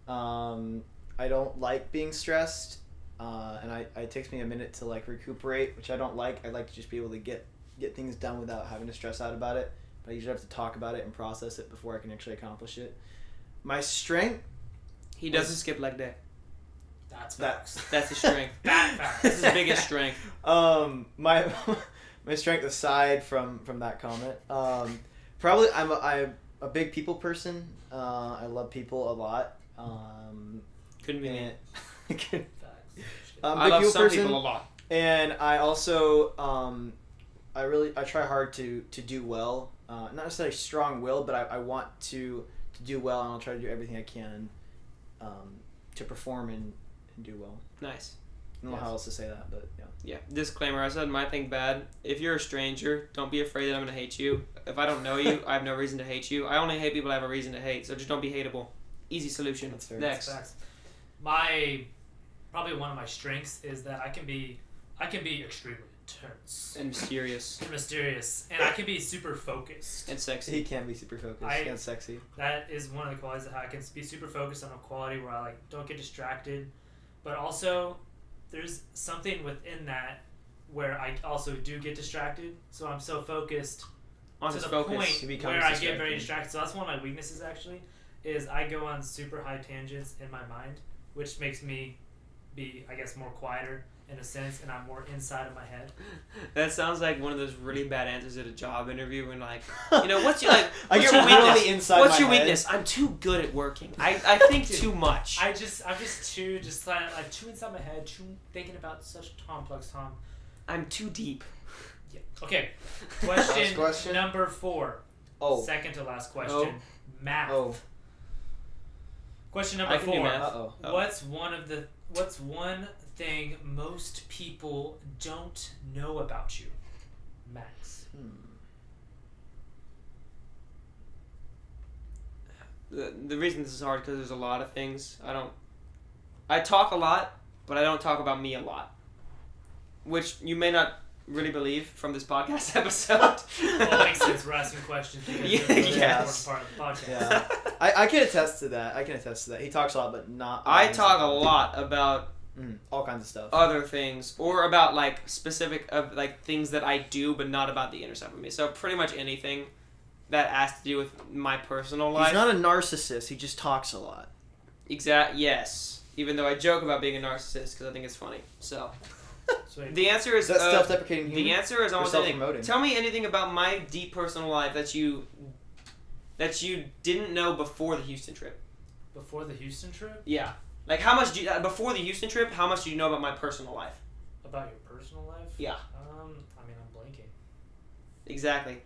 I don't like being stressed, and it takes me a minute to like recuperate, which I don't like. I like to just be able to get things done without having to stress out about it. But I usually have to talk about it and process it before I can actually accomplish it. My strength. He doesn't skip leg day. That's facts. That's his strength. Facts. That's his biggest strength. My strength aside from that comment, probably I'm a big people person. I love people a lot. Couldn't be me. Facts. I love some people a lot. And I also I try hard to do well. Not necessarily strong will, but I want to do well, and I'll try to do everything I can to perform and do well. Nice. I don't know how else to say that, but yeah. Yeah. Disclaimer, I said my thing bad. If you're a stranger, don't be afraid that I'm going to hate you. If I don't know you, I have no reason to hate you. I only hate people I have a reason to hate, so just don't be hateable. Easy solution. That's fair. Next. Facts. Probably one of my strengths is that I can be extremely intense And mysterious. and mysterious, and I can be super focused. And sexy. He can be super focused and sexy. That is one of the qualities that I can be super focused on a quality where I like don't get distracted, but also there's something within that where I also do get distracted. So I'm so focused On to his the focus. point He becomes where I get distracted. very distracted. So that's one of my weaknesses actually, is I go on super high tangents in my mind, which makes me be, I guess, more quieter in a sense, and I'm more inside of my head. That sounds like one of those really bad answers at a job interview when like, you know, what's your like? I What's get your really weakness? inside What's my your head. weakness? I'm too good at working. I think too much. I'm just too inside my head, too thinking about such complex Tom. I'm too deep. Yeah. Okay. Last question. Number 4. Oh. Second to last question. Oh. Math. Oh. I Question number can do 4. math. Uh-oh. Oh. What's one thing most people don't know about you, Max? The reason this is hard because there's a lot of things I talk a lot, but I don't talk about me a lot, which you may not really believe from this podcast episode. Well, it makes sense. We're asking questions because Yeah, it's a really yes. important part of the podcast. Yeah. I can attest to that. He talks a lot, but not. I talk a lot about all kinds of stuff. other things or about like specific of like things that I do, but not about the inner side of me. So pretty much anything that has to do with my personal life. He's not a narcissist. He just talks a lot. Yes. Even though I joke about being a narcissist because I think it's funny. So Sweet. the answer is Is that self-deprecating humor? the answer is Or almost anything. self-promoting? Tell me anything about my deep personal life that you didn't know before the Houston trip. Before the Houston trip? Yeah. Like, how much do you, before the Houston trip, how much do you know about my personal life? About your personal life? Yeah. I mean, I'm blanking. Exactly.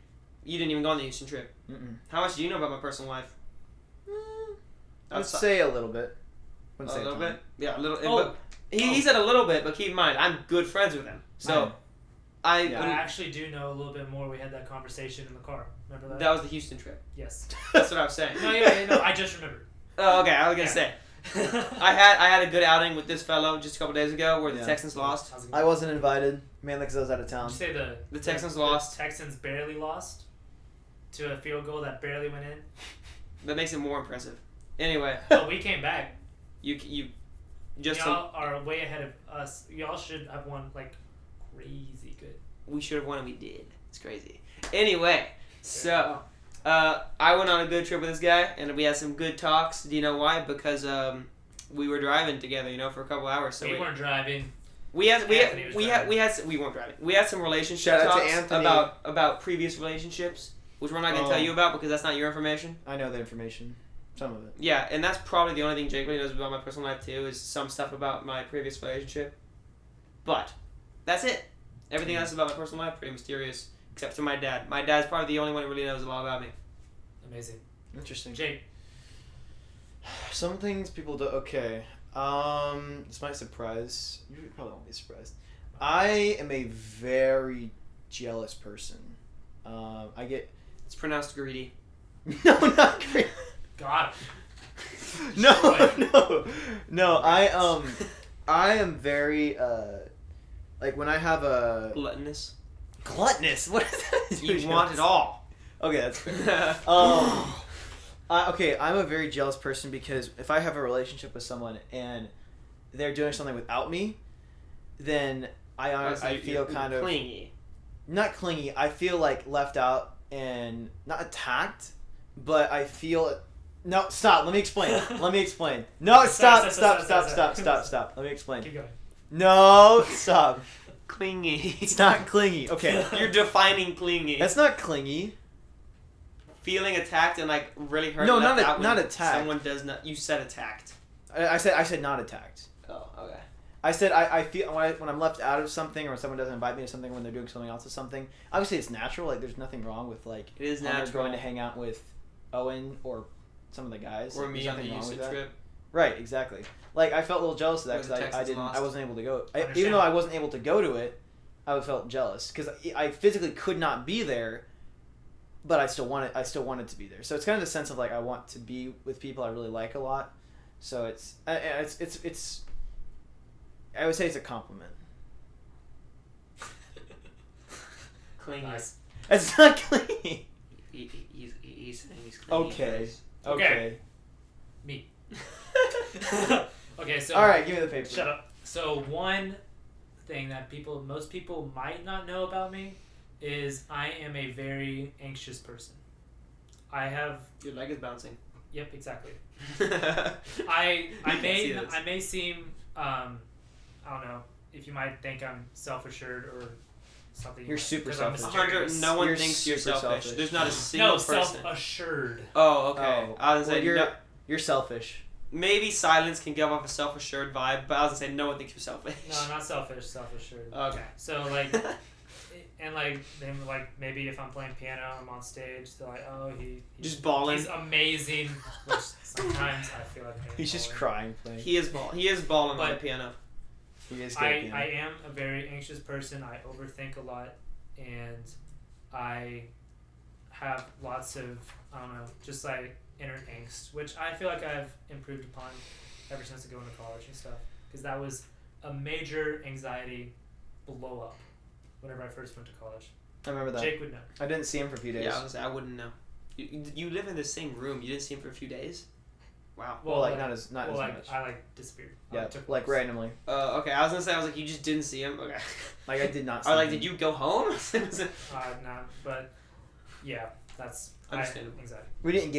You didn't even go on the Houston trip. Mm-mm. How much do you know about my personal life? I would say a little bit. A little bit? Yeah, a little. Oh. But he said a little bit, but keep in mind, I'm good friends with him. So, I actually do know a little bit more. We had that conversation in the car. Remember that? That was the Houston trip. Yes. That's what I was saying. No, I just remembered. Oh, okay. I was gonna say. I had a good outing with this fellow just a couple days ago where the Texans lost. I wasn't invited, mainly because I was out of town. Did you say the Texans lost? The Texans barely lost to a field goal that barely went in. That makes it more impressive. Anyway. But we came back. You just y'all are way ahead of us. Y'all should have won like crazy good. We should have won and we did. It's crazy. Anyway, so I went on a good trip with this guy and we had some good talks. Do you know why? Because we were driving together, for a couple hours. So we weren't driving. We weren't driving. We had some relationship talks about previous relationships, which we're not going to tell you about because that's not your information. I know the information. Some of it. Yeah, and that's probably the only thing Jake really knows about my personal life too, is some stuff about my previous relationship. But that's it. Everything else about my personal life, pretty mysterious, except for my dad. My dad's probably the only one who really knows a lot about me. Amazing. Interesting. Jake. Some things people do. Okay. This might surprise. You probably won't be surprised. I am a very jealous person. I get. It's pronounced greedy. No, not greedy. God. No. I am very like when I have a gluttonous. Gluttonous. What is that? You want it all. Okay, that's fair. Okay, I'm a very jealous person because if I have a relationship with someone and they're doing something without me, then I feel kind of clingy. Not clingy. I feel like left out and not attacked, but I feel. No, stop. Let me explain. No, stop. Let me explain. Keep going. No, stop. Clingy. It's not clingy. Okay. You're defining clingy. That's not clingy. Feeling attacked and like really hurt. No, not attacked. Someone does not. You said attacked. I said not attacked. Oh, okay. I said I feel when I'm left out of something or when someone doesn't invite me to something when they're doing something else or something. Obviously, it's natural. Like there's nothing wrong with like. It is natural. Going to hang out with Owen or some of the guys. Or me on the Houston trip. Right, exactly. Like I felt a little jealous of that because I wasn't able to go. Even though I wasn't able to go to it, I felt jealous because I physically could not be there, but I still wanted to be there. So it's kind of the sense of like I want to be with people I really like a lot. So it's I would say it's a compliment. Clingy. Nice. It's not clingy. He's saying he's clingy. Okay. Me. Okay, so. All right, give me the paper. Shut up. So one thing that most people might not know about me is I am a very anxious person. Your leg is bouncing. Yep, exactly. I may seem I don't know if you might think I'm self-assured or something. You're super selfish. No one thinks you're selfish. There's not a single person. No, self-assured. Oh, okay. I was gonna say you're selfish. Maybe silence can give off a self-assured vibe, but I was gonna say no one thinks you're selfish. No, not selfish. Self-assured. Okay. So like, and like then like maybe if I'm playing piano, I'm on stage. They're like, oh, he's just bawling. He's amazing. Which sometimes I feel like he's just crying playing. He is bawling on the piano. He is. I am a very anxious person. I overthink a lot, and I have lots of just like inner angst, which I feel like I've improved upon ever since I go into college and stuff. Because that was a major anxiety blow up whenever I first went to college. I remember that. Jake would know. I didn't see him for a few days. Yeah, I wouldn't know. You live in the same room. You didn't see him for a few days. Wow. Well, not as much. I disappeared. Yeah, randomly. Okay. I was gonna say you just didn't see him. Okay. Like I did not. see Or like, him. did you go home? No, but yeah, that's understandable. Anxiety. We didn't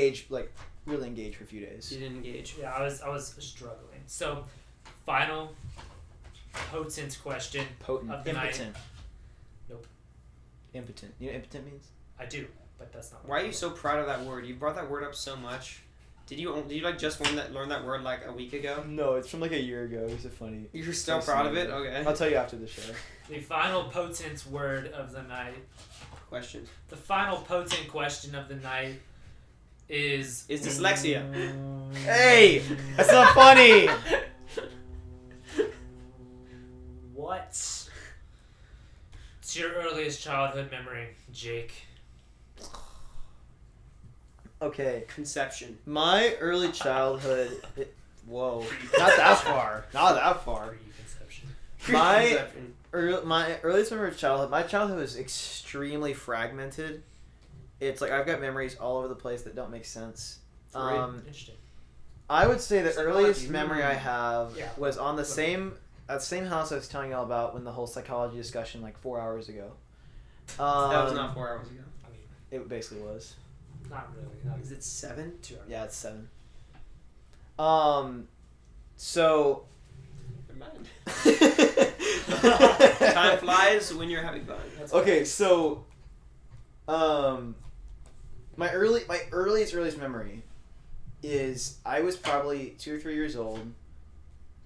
really engage for a few days. You didn't engage. Yeah, I was struggling. So, final potent question of the night. Impotent. Nope. Impotent. You know what impotent means? I do, but that's not. Why are you so proud of that word? You brought that word up so much Did you like just learn that word like a week ago? No, it's from like a year ago. It's a funny. You're still proud of it? Okay. I'll tell you after the show. The final potent word of the night. Question. The final potent question of the night is dyslexia. Hey, that's not funny. What's your earliest childhood memory, Jake? Okay. Conception. My early childhood. Whoa. Not that far. Not that far. Pre-conception. My earliest memory of childhood. My childhood was extremely fragmented. It's like I've got memories all over the place that don't make sense. Interesting. I would say the Psychology. earliest memory I have Yeah. was on the same house I was telling y'all about when the whole psychology discussion like 4 hours ago. That was not 4 hours ago. I mean, It basically was. not really. Not Is it 7? 2 hours. Yeah, it's 7. So. Never mind. Time flies when you're having fun. That's Okay, so. My earliest memory is I was probably 2 or 3 years old.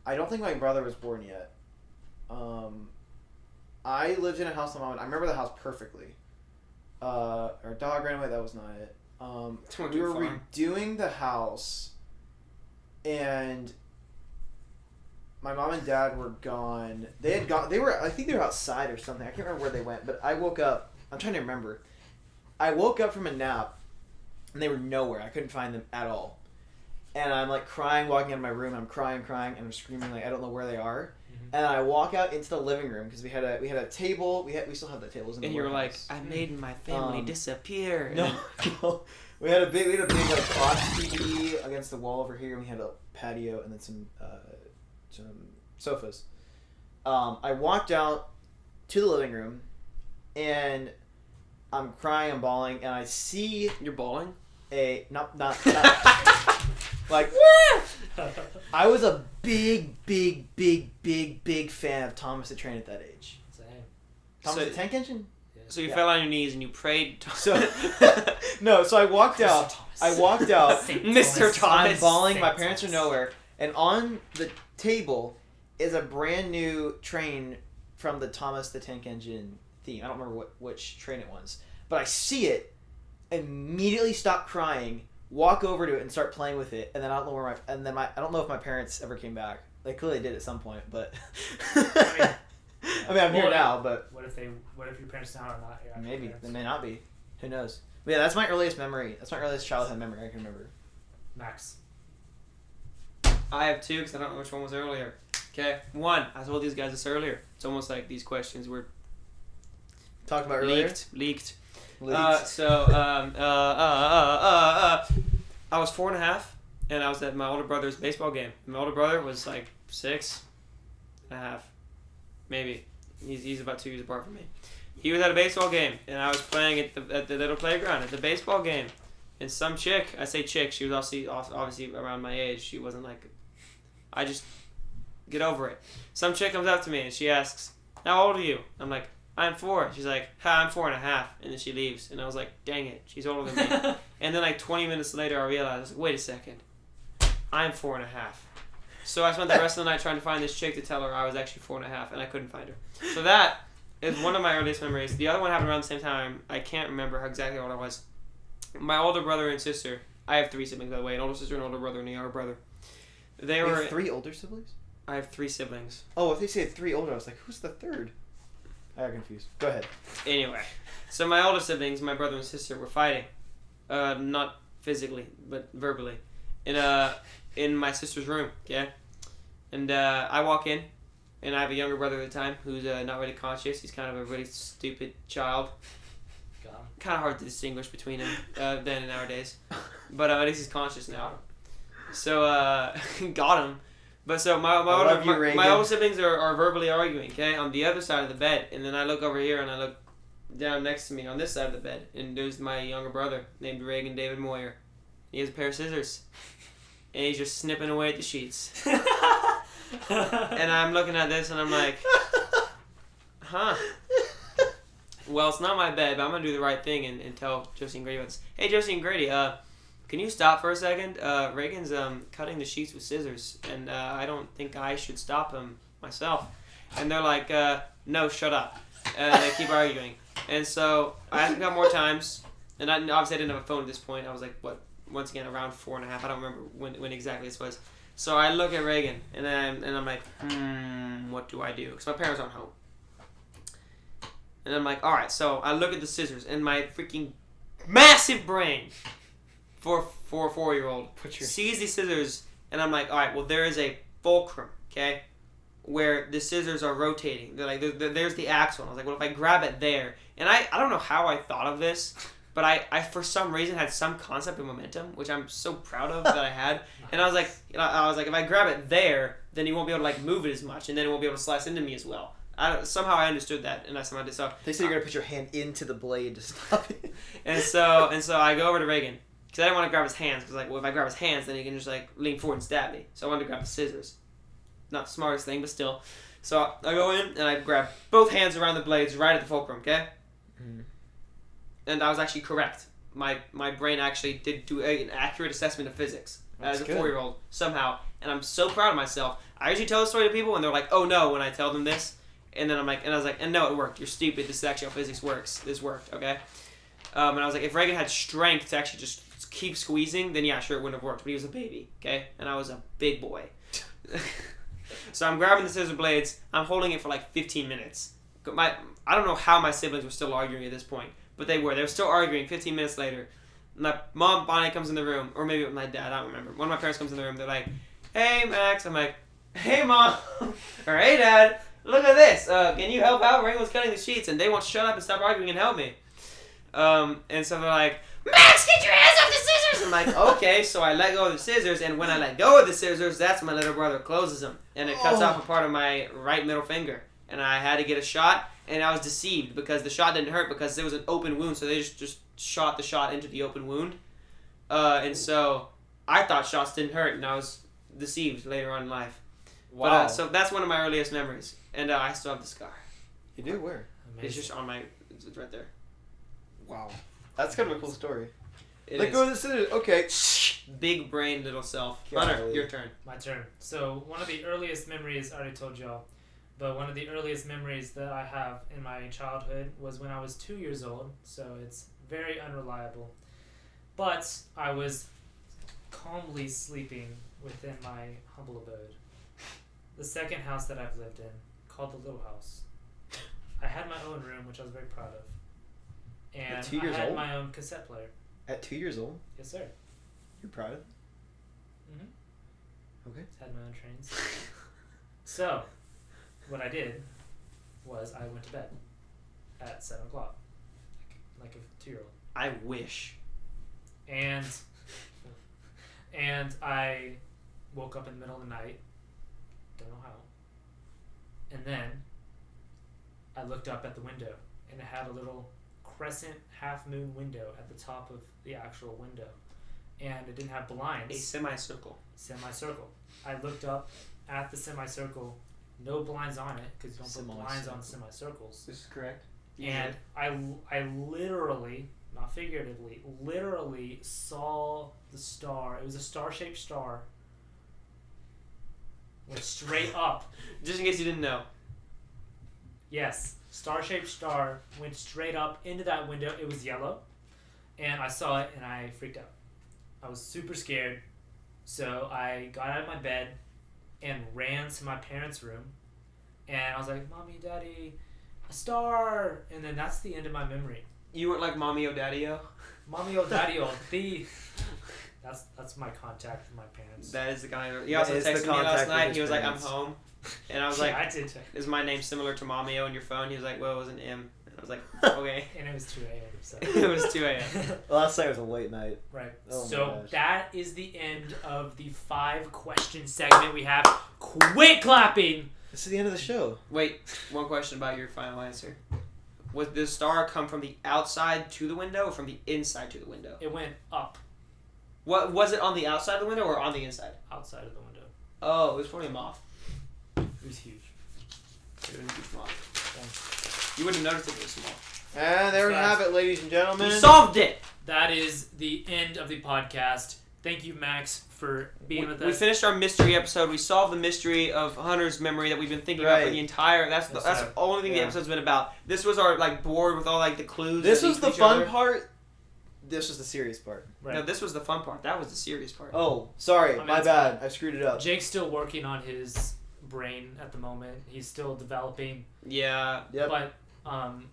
I don't think my brother was born yet. I lived in a house with my mom. I remember the house perfectly. Our dog ran away. That was not it. We were redoing the house, and my mom and dad were gone. They had gone. I think they were outside or something. I can't remember where they went. But I woke up. I'm trying to remember. I woke up from a nap, and they were nowhere. I couldn't find them at all. And I'm like crying, walking out of my room. I'm crying, and I'm screaming like I don't know where they are. Mm-hmm. And I walk out into the living room because we had a table. We still have the tables in the And you're like, warehouse. I made my family disappear. No. We had a big like box TV against the wall over here, and we had a patio and then some sofas. I walked out to the living room, and I'm crying, I'm bawling, and I see You're bawling? not like I was a big fan of Thomas the Train at that age. Same. Thomas So- the Tank Engine. So you Yeah. fell on your knees and you prayed. So so I walked out. Mr. Thomas. I'm bawling. Saint My parents are Thomas. nowhere, and on the table is a brand new train from the Thomas the Tank Engine theme. I don't remember which train it was, but I see it, immediately stop crying, walk over to it, and start playing with it. And then I don't know where I don't know if my parents ever came back. They clearly did at some point, but I mean, I'm here now, but What if your parents now are not here? after maybe your parents? they may not be. Who knows? But yeah, that's my earliest memory. That's my earliest childhood memory I can remember. Max. I have 2 because I don't know which one was earlier. Okay, 1. I told these guys this earlier. It's almost like these questions were Talked about earlier. leaked. Leaks. I was 4 and a half, and I was at my older brother's baseball game. My older brother was like 6 and a half, maybe. He's about 2 years apart from me. He was at a baseball game, and I was playing at the little playground at the baseball game. And some chick, I say chick, she was obviously around my age. She wasn't like, I just get over it. Some chick comes up to me and she asks, "How old are you?" I'm like, "I'm 4." She's like, "Ha, I'm 4 and a half." And then she leaves, and I was like, "Dang it, she's older than me." And then like 20 minutes later, I realized, I was like, "Wait a second, I'm 4 and a half." So I spent the rest of the night trying to find this chick to tell her I was actually 4 and a half, and I couldn't find her. So that is one of my earliest memories. The other one happened around the same time. I can't remember how exactly old I was. My older brother and sister. I have 3 siblings, by the way. An older sister, an older brother, and a younger brother. They You were. have 3 older siblings? I have 3 siblings. Oh, if they say 3 older, I was like, who's the third? I got confused. Go ahead. Anyway, so my older siblings, my brother and sister, were fighting. Not physically, but verbally. In my sister's room, okay? And I walk in, and I have a younger brother at the time who's not really conscious. He's kind of a really stupid child. Kind of hard to distinguish between him then and nowadays. But at least he's conscious now. So, got him. But so my older siblings are verbally arguing, okay, on the other side of the bed. And then I look over here and I look down next to me on this side of the bed. And there's my younger brother named Reagan David Moyer. He has a pair of scissors. And he's just snipping away at the sheets. And I'm looking at this and I'm like, huh. Well, it's not my bed, but I'm going to do the right thing and tell Josie and Grady about this. Hey, Josie and Grady, can you stop for a second? Reagan's cutting the sheets with scissors, and I don't think I should stop him myself. And they're like, no, shut up. They keep arguing. And so I asked him a couple more times, and obviously I didn't have a phone at this point. I was like, once again, around 4.5. I don't remember when exactly this was. So I look at Reagan, and I'm like, what do I do? Because my parents aren't home. And I'm like, all right. So I look at the scissors, and my freaking massive brain for a 4-year-old sees these scissors, and I'm like, all right, well, there is a fulcrum, okay, where the scissors are rotating. They're like, there's the axle. And I was like, well, if I grab it there, and I don't know how I thought of this, but I for some reason had some concept of momentum, which I'm so proud of that I had. And I was like, if I grab it there, then you won't be able to like move it as much, and then it won't be able to slice into me as well. Somehow I understood that, and I somehow did so. They said you're gonna put your hand into the blade to stop it. and so I go over to Reagan because I didn't want to grab his hands because like, well, if I grab his hands, then he can just like lean forward and stab me. So I wanted to grab the scissors. Not the smartest thing, but still. So I go in and I grab both hands around the blades right at the fulcrum, okay? Mm. And I was actually correct. My brain actually did do an accurate assessment of physics as a 4-year-old somehow, and I'm so proud of myself. I usually tell the story to people, and they're like, "Oh no," when I tell them this, and then I was like, "And no, it worked. You're stupid. This is actually how physics works. This worked, okay?" And I was like, if Reagan had strength to actually just keep squeezing, then yeah, sure, it wouldn't have worked. But he was a baby, okay, and I was a big boy. So I'm grabbing the scissor blades. I'm holding it for like 15 minutes. I don't know how my siblings were still arguing at this point, but they were. They were still arguing 15 minutes later. My mom, Bonnie, comes in the room, or maybe it was my dad, I don't remember. One of my parents comes in the room. They're like, "Hey, Max." I'm like, "Hey, Mom." Or, "Hey, Dad. Look at this. Can you help out? Reagan was cutting the sheets." And they won't shut up and stop arguing and help me. And so they're like, "Max, get your hands off the scissors!" I'm like, okay. So I let go of the scissors, and when I let go of the scissors, that's when my little brother closes them. And it cuts off a part of my right middle finger. And I had to get a shot, and I was deceived because the shot didn't hurt because there was an open wound, so they just shot the shot into the open wound. And so I thought shots didn't hurt, and I was deceived later on in life. Wow. But, so that's one of my earliest memories, and I still have the scar. You do? Where? Amazing. It's just on my... It's right there. Wow. That's kind of a cool story. Let go of the scissors. Okay. Big brain, little self. Hunter, your turn. My turn. So one of the earliest memories, I already told y'all, but one of the earliest memories that I have in my childhood was when I was 2 years old, so it's very unreliable. But I was calmly sleeping within my humble abode. The second house that I've lived in, called the Little House. I had my own room, which I was very proud of. And At 2 years I had old? my own cassette player. At 2 years old? Yes, sir. You're proud of it? Mm-hmm. Okay. Had my own trains. So, what I did was I went to bed at 7 o'clock, like a 2-year-old. I wish. And I woke up in the middle of the night. Don't know how. And then I looked up at the window, and it had a little crescent half-moon window at the top of the actual window. And it didn't have blinds. A semicircle. Semicircle. I looked up at the semicircle, no blinds on it, because you don't put blinds on semicircles. This is correct. And I literally, not figuratively, literally saw the star. It was a star-shaped star. Went straight up. Just in case you didn't know. Yes. Star-shaped star went straight up into that window. It was yellow. And I saw it, and I freaked out. I was super scared. So I got out of my bed and ran to my parents' room. And I was like, "Mommy, Daddy, a star!" And then that's the end of my memory. You weren't like Mommy O Daddy O? Mommy O Daddy O. That's my contact with my parents. That is the guy. He also texted me last night. He was like, "I'm home." And I was like, I did check. "Is my name similar to Mommy O on your phone?" He was like, "Well, it was an M." And I was like, "Okay." And it was 2 a.m. So. It was 2 a.m. Last night was a late night. Right. Oh so that is the end of the 5-question segment we have. Quit clapping! This is the end of the show. Wait, one question about your final answer. Was the star come from the outside to the window or from the inside to the window? It went up. What was it, on the outside of the window or on the inside? Outside of the window. Oh, it was probably a moth. It was huge. It was a huge moth. You wouldn't have noticed if it was small. And there we have it, ladies and gentlemen. You solved it! that is the end of the podcast. Thank you, Max, for being with us. We finished our mystery episode. We solved the mystery of Hunter's memory that we've been thinking about for the entire. That's the only thing the episode's been about. This was our board with all the clues. This was the fun part. This was the serious part. Right. No, this was the fun part. That was the serious part. Oh, sorry, my bad. I screwed it up. Jake's still working on his brain at the moment. He's still developing. Yeah. Yep. But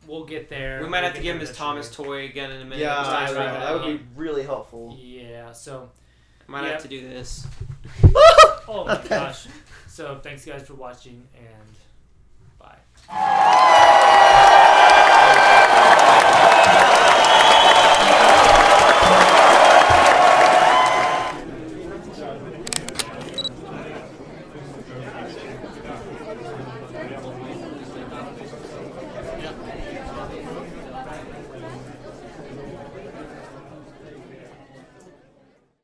we'll get there. We might have to give him his Thomas toy again in a minute. Yeah, that would be really helpful. Yeah. So. Might have to do this. Oh my gosh. So thanks guys for watching and bye.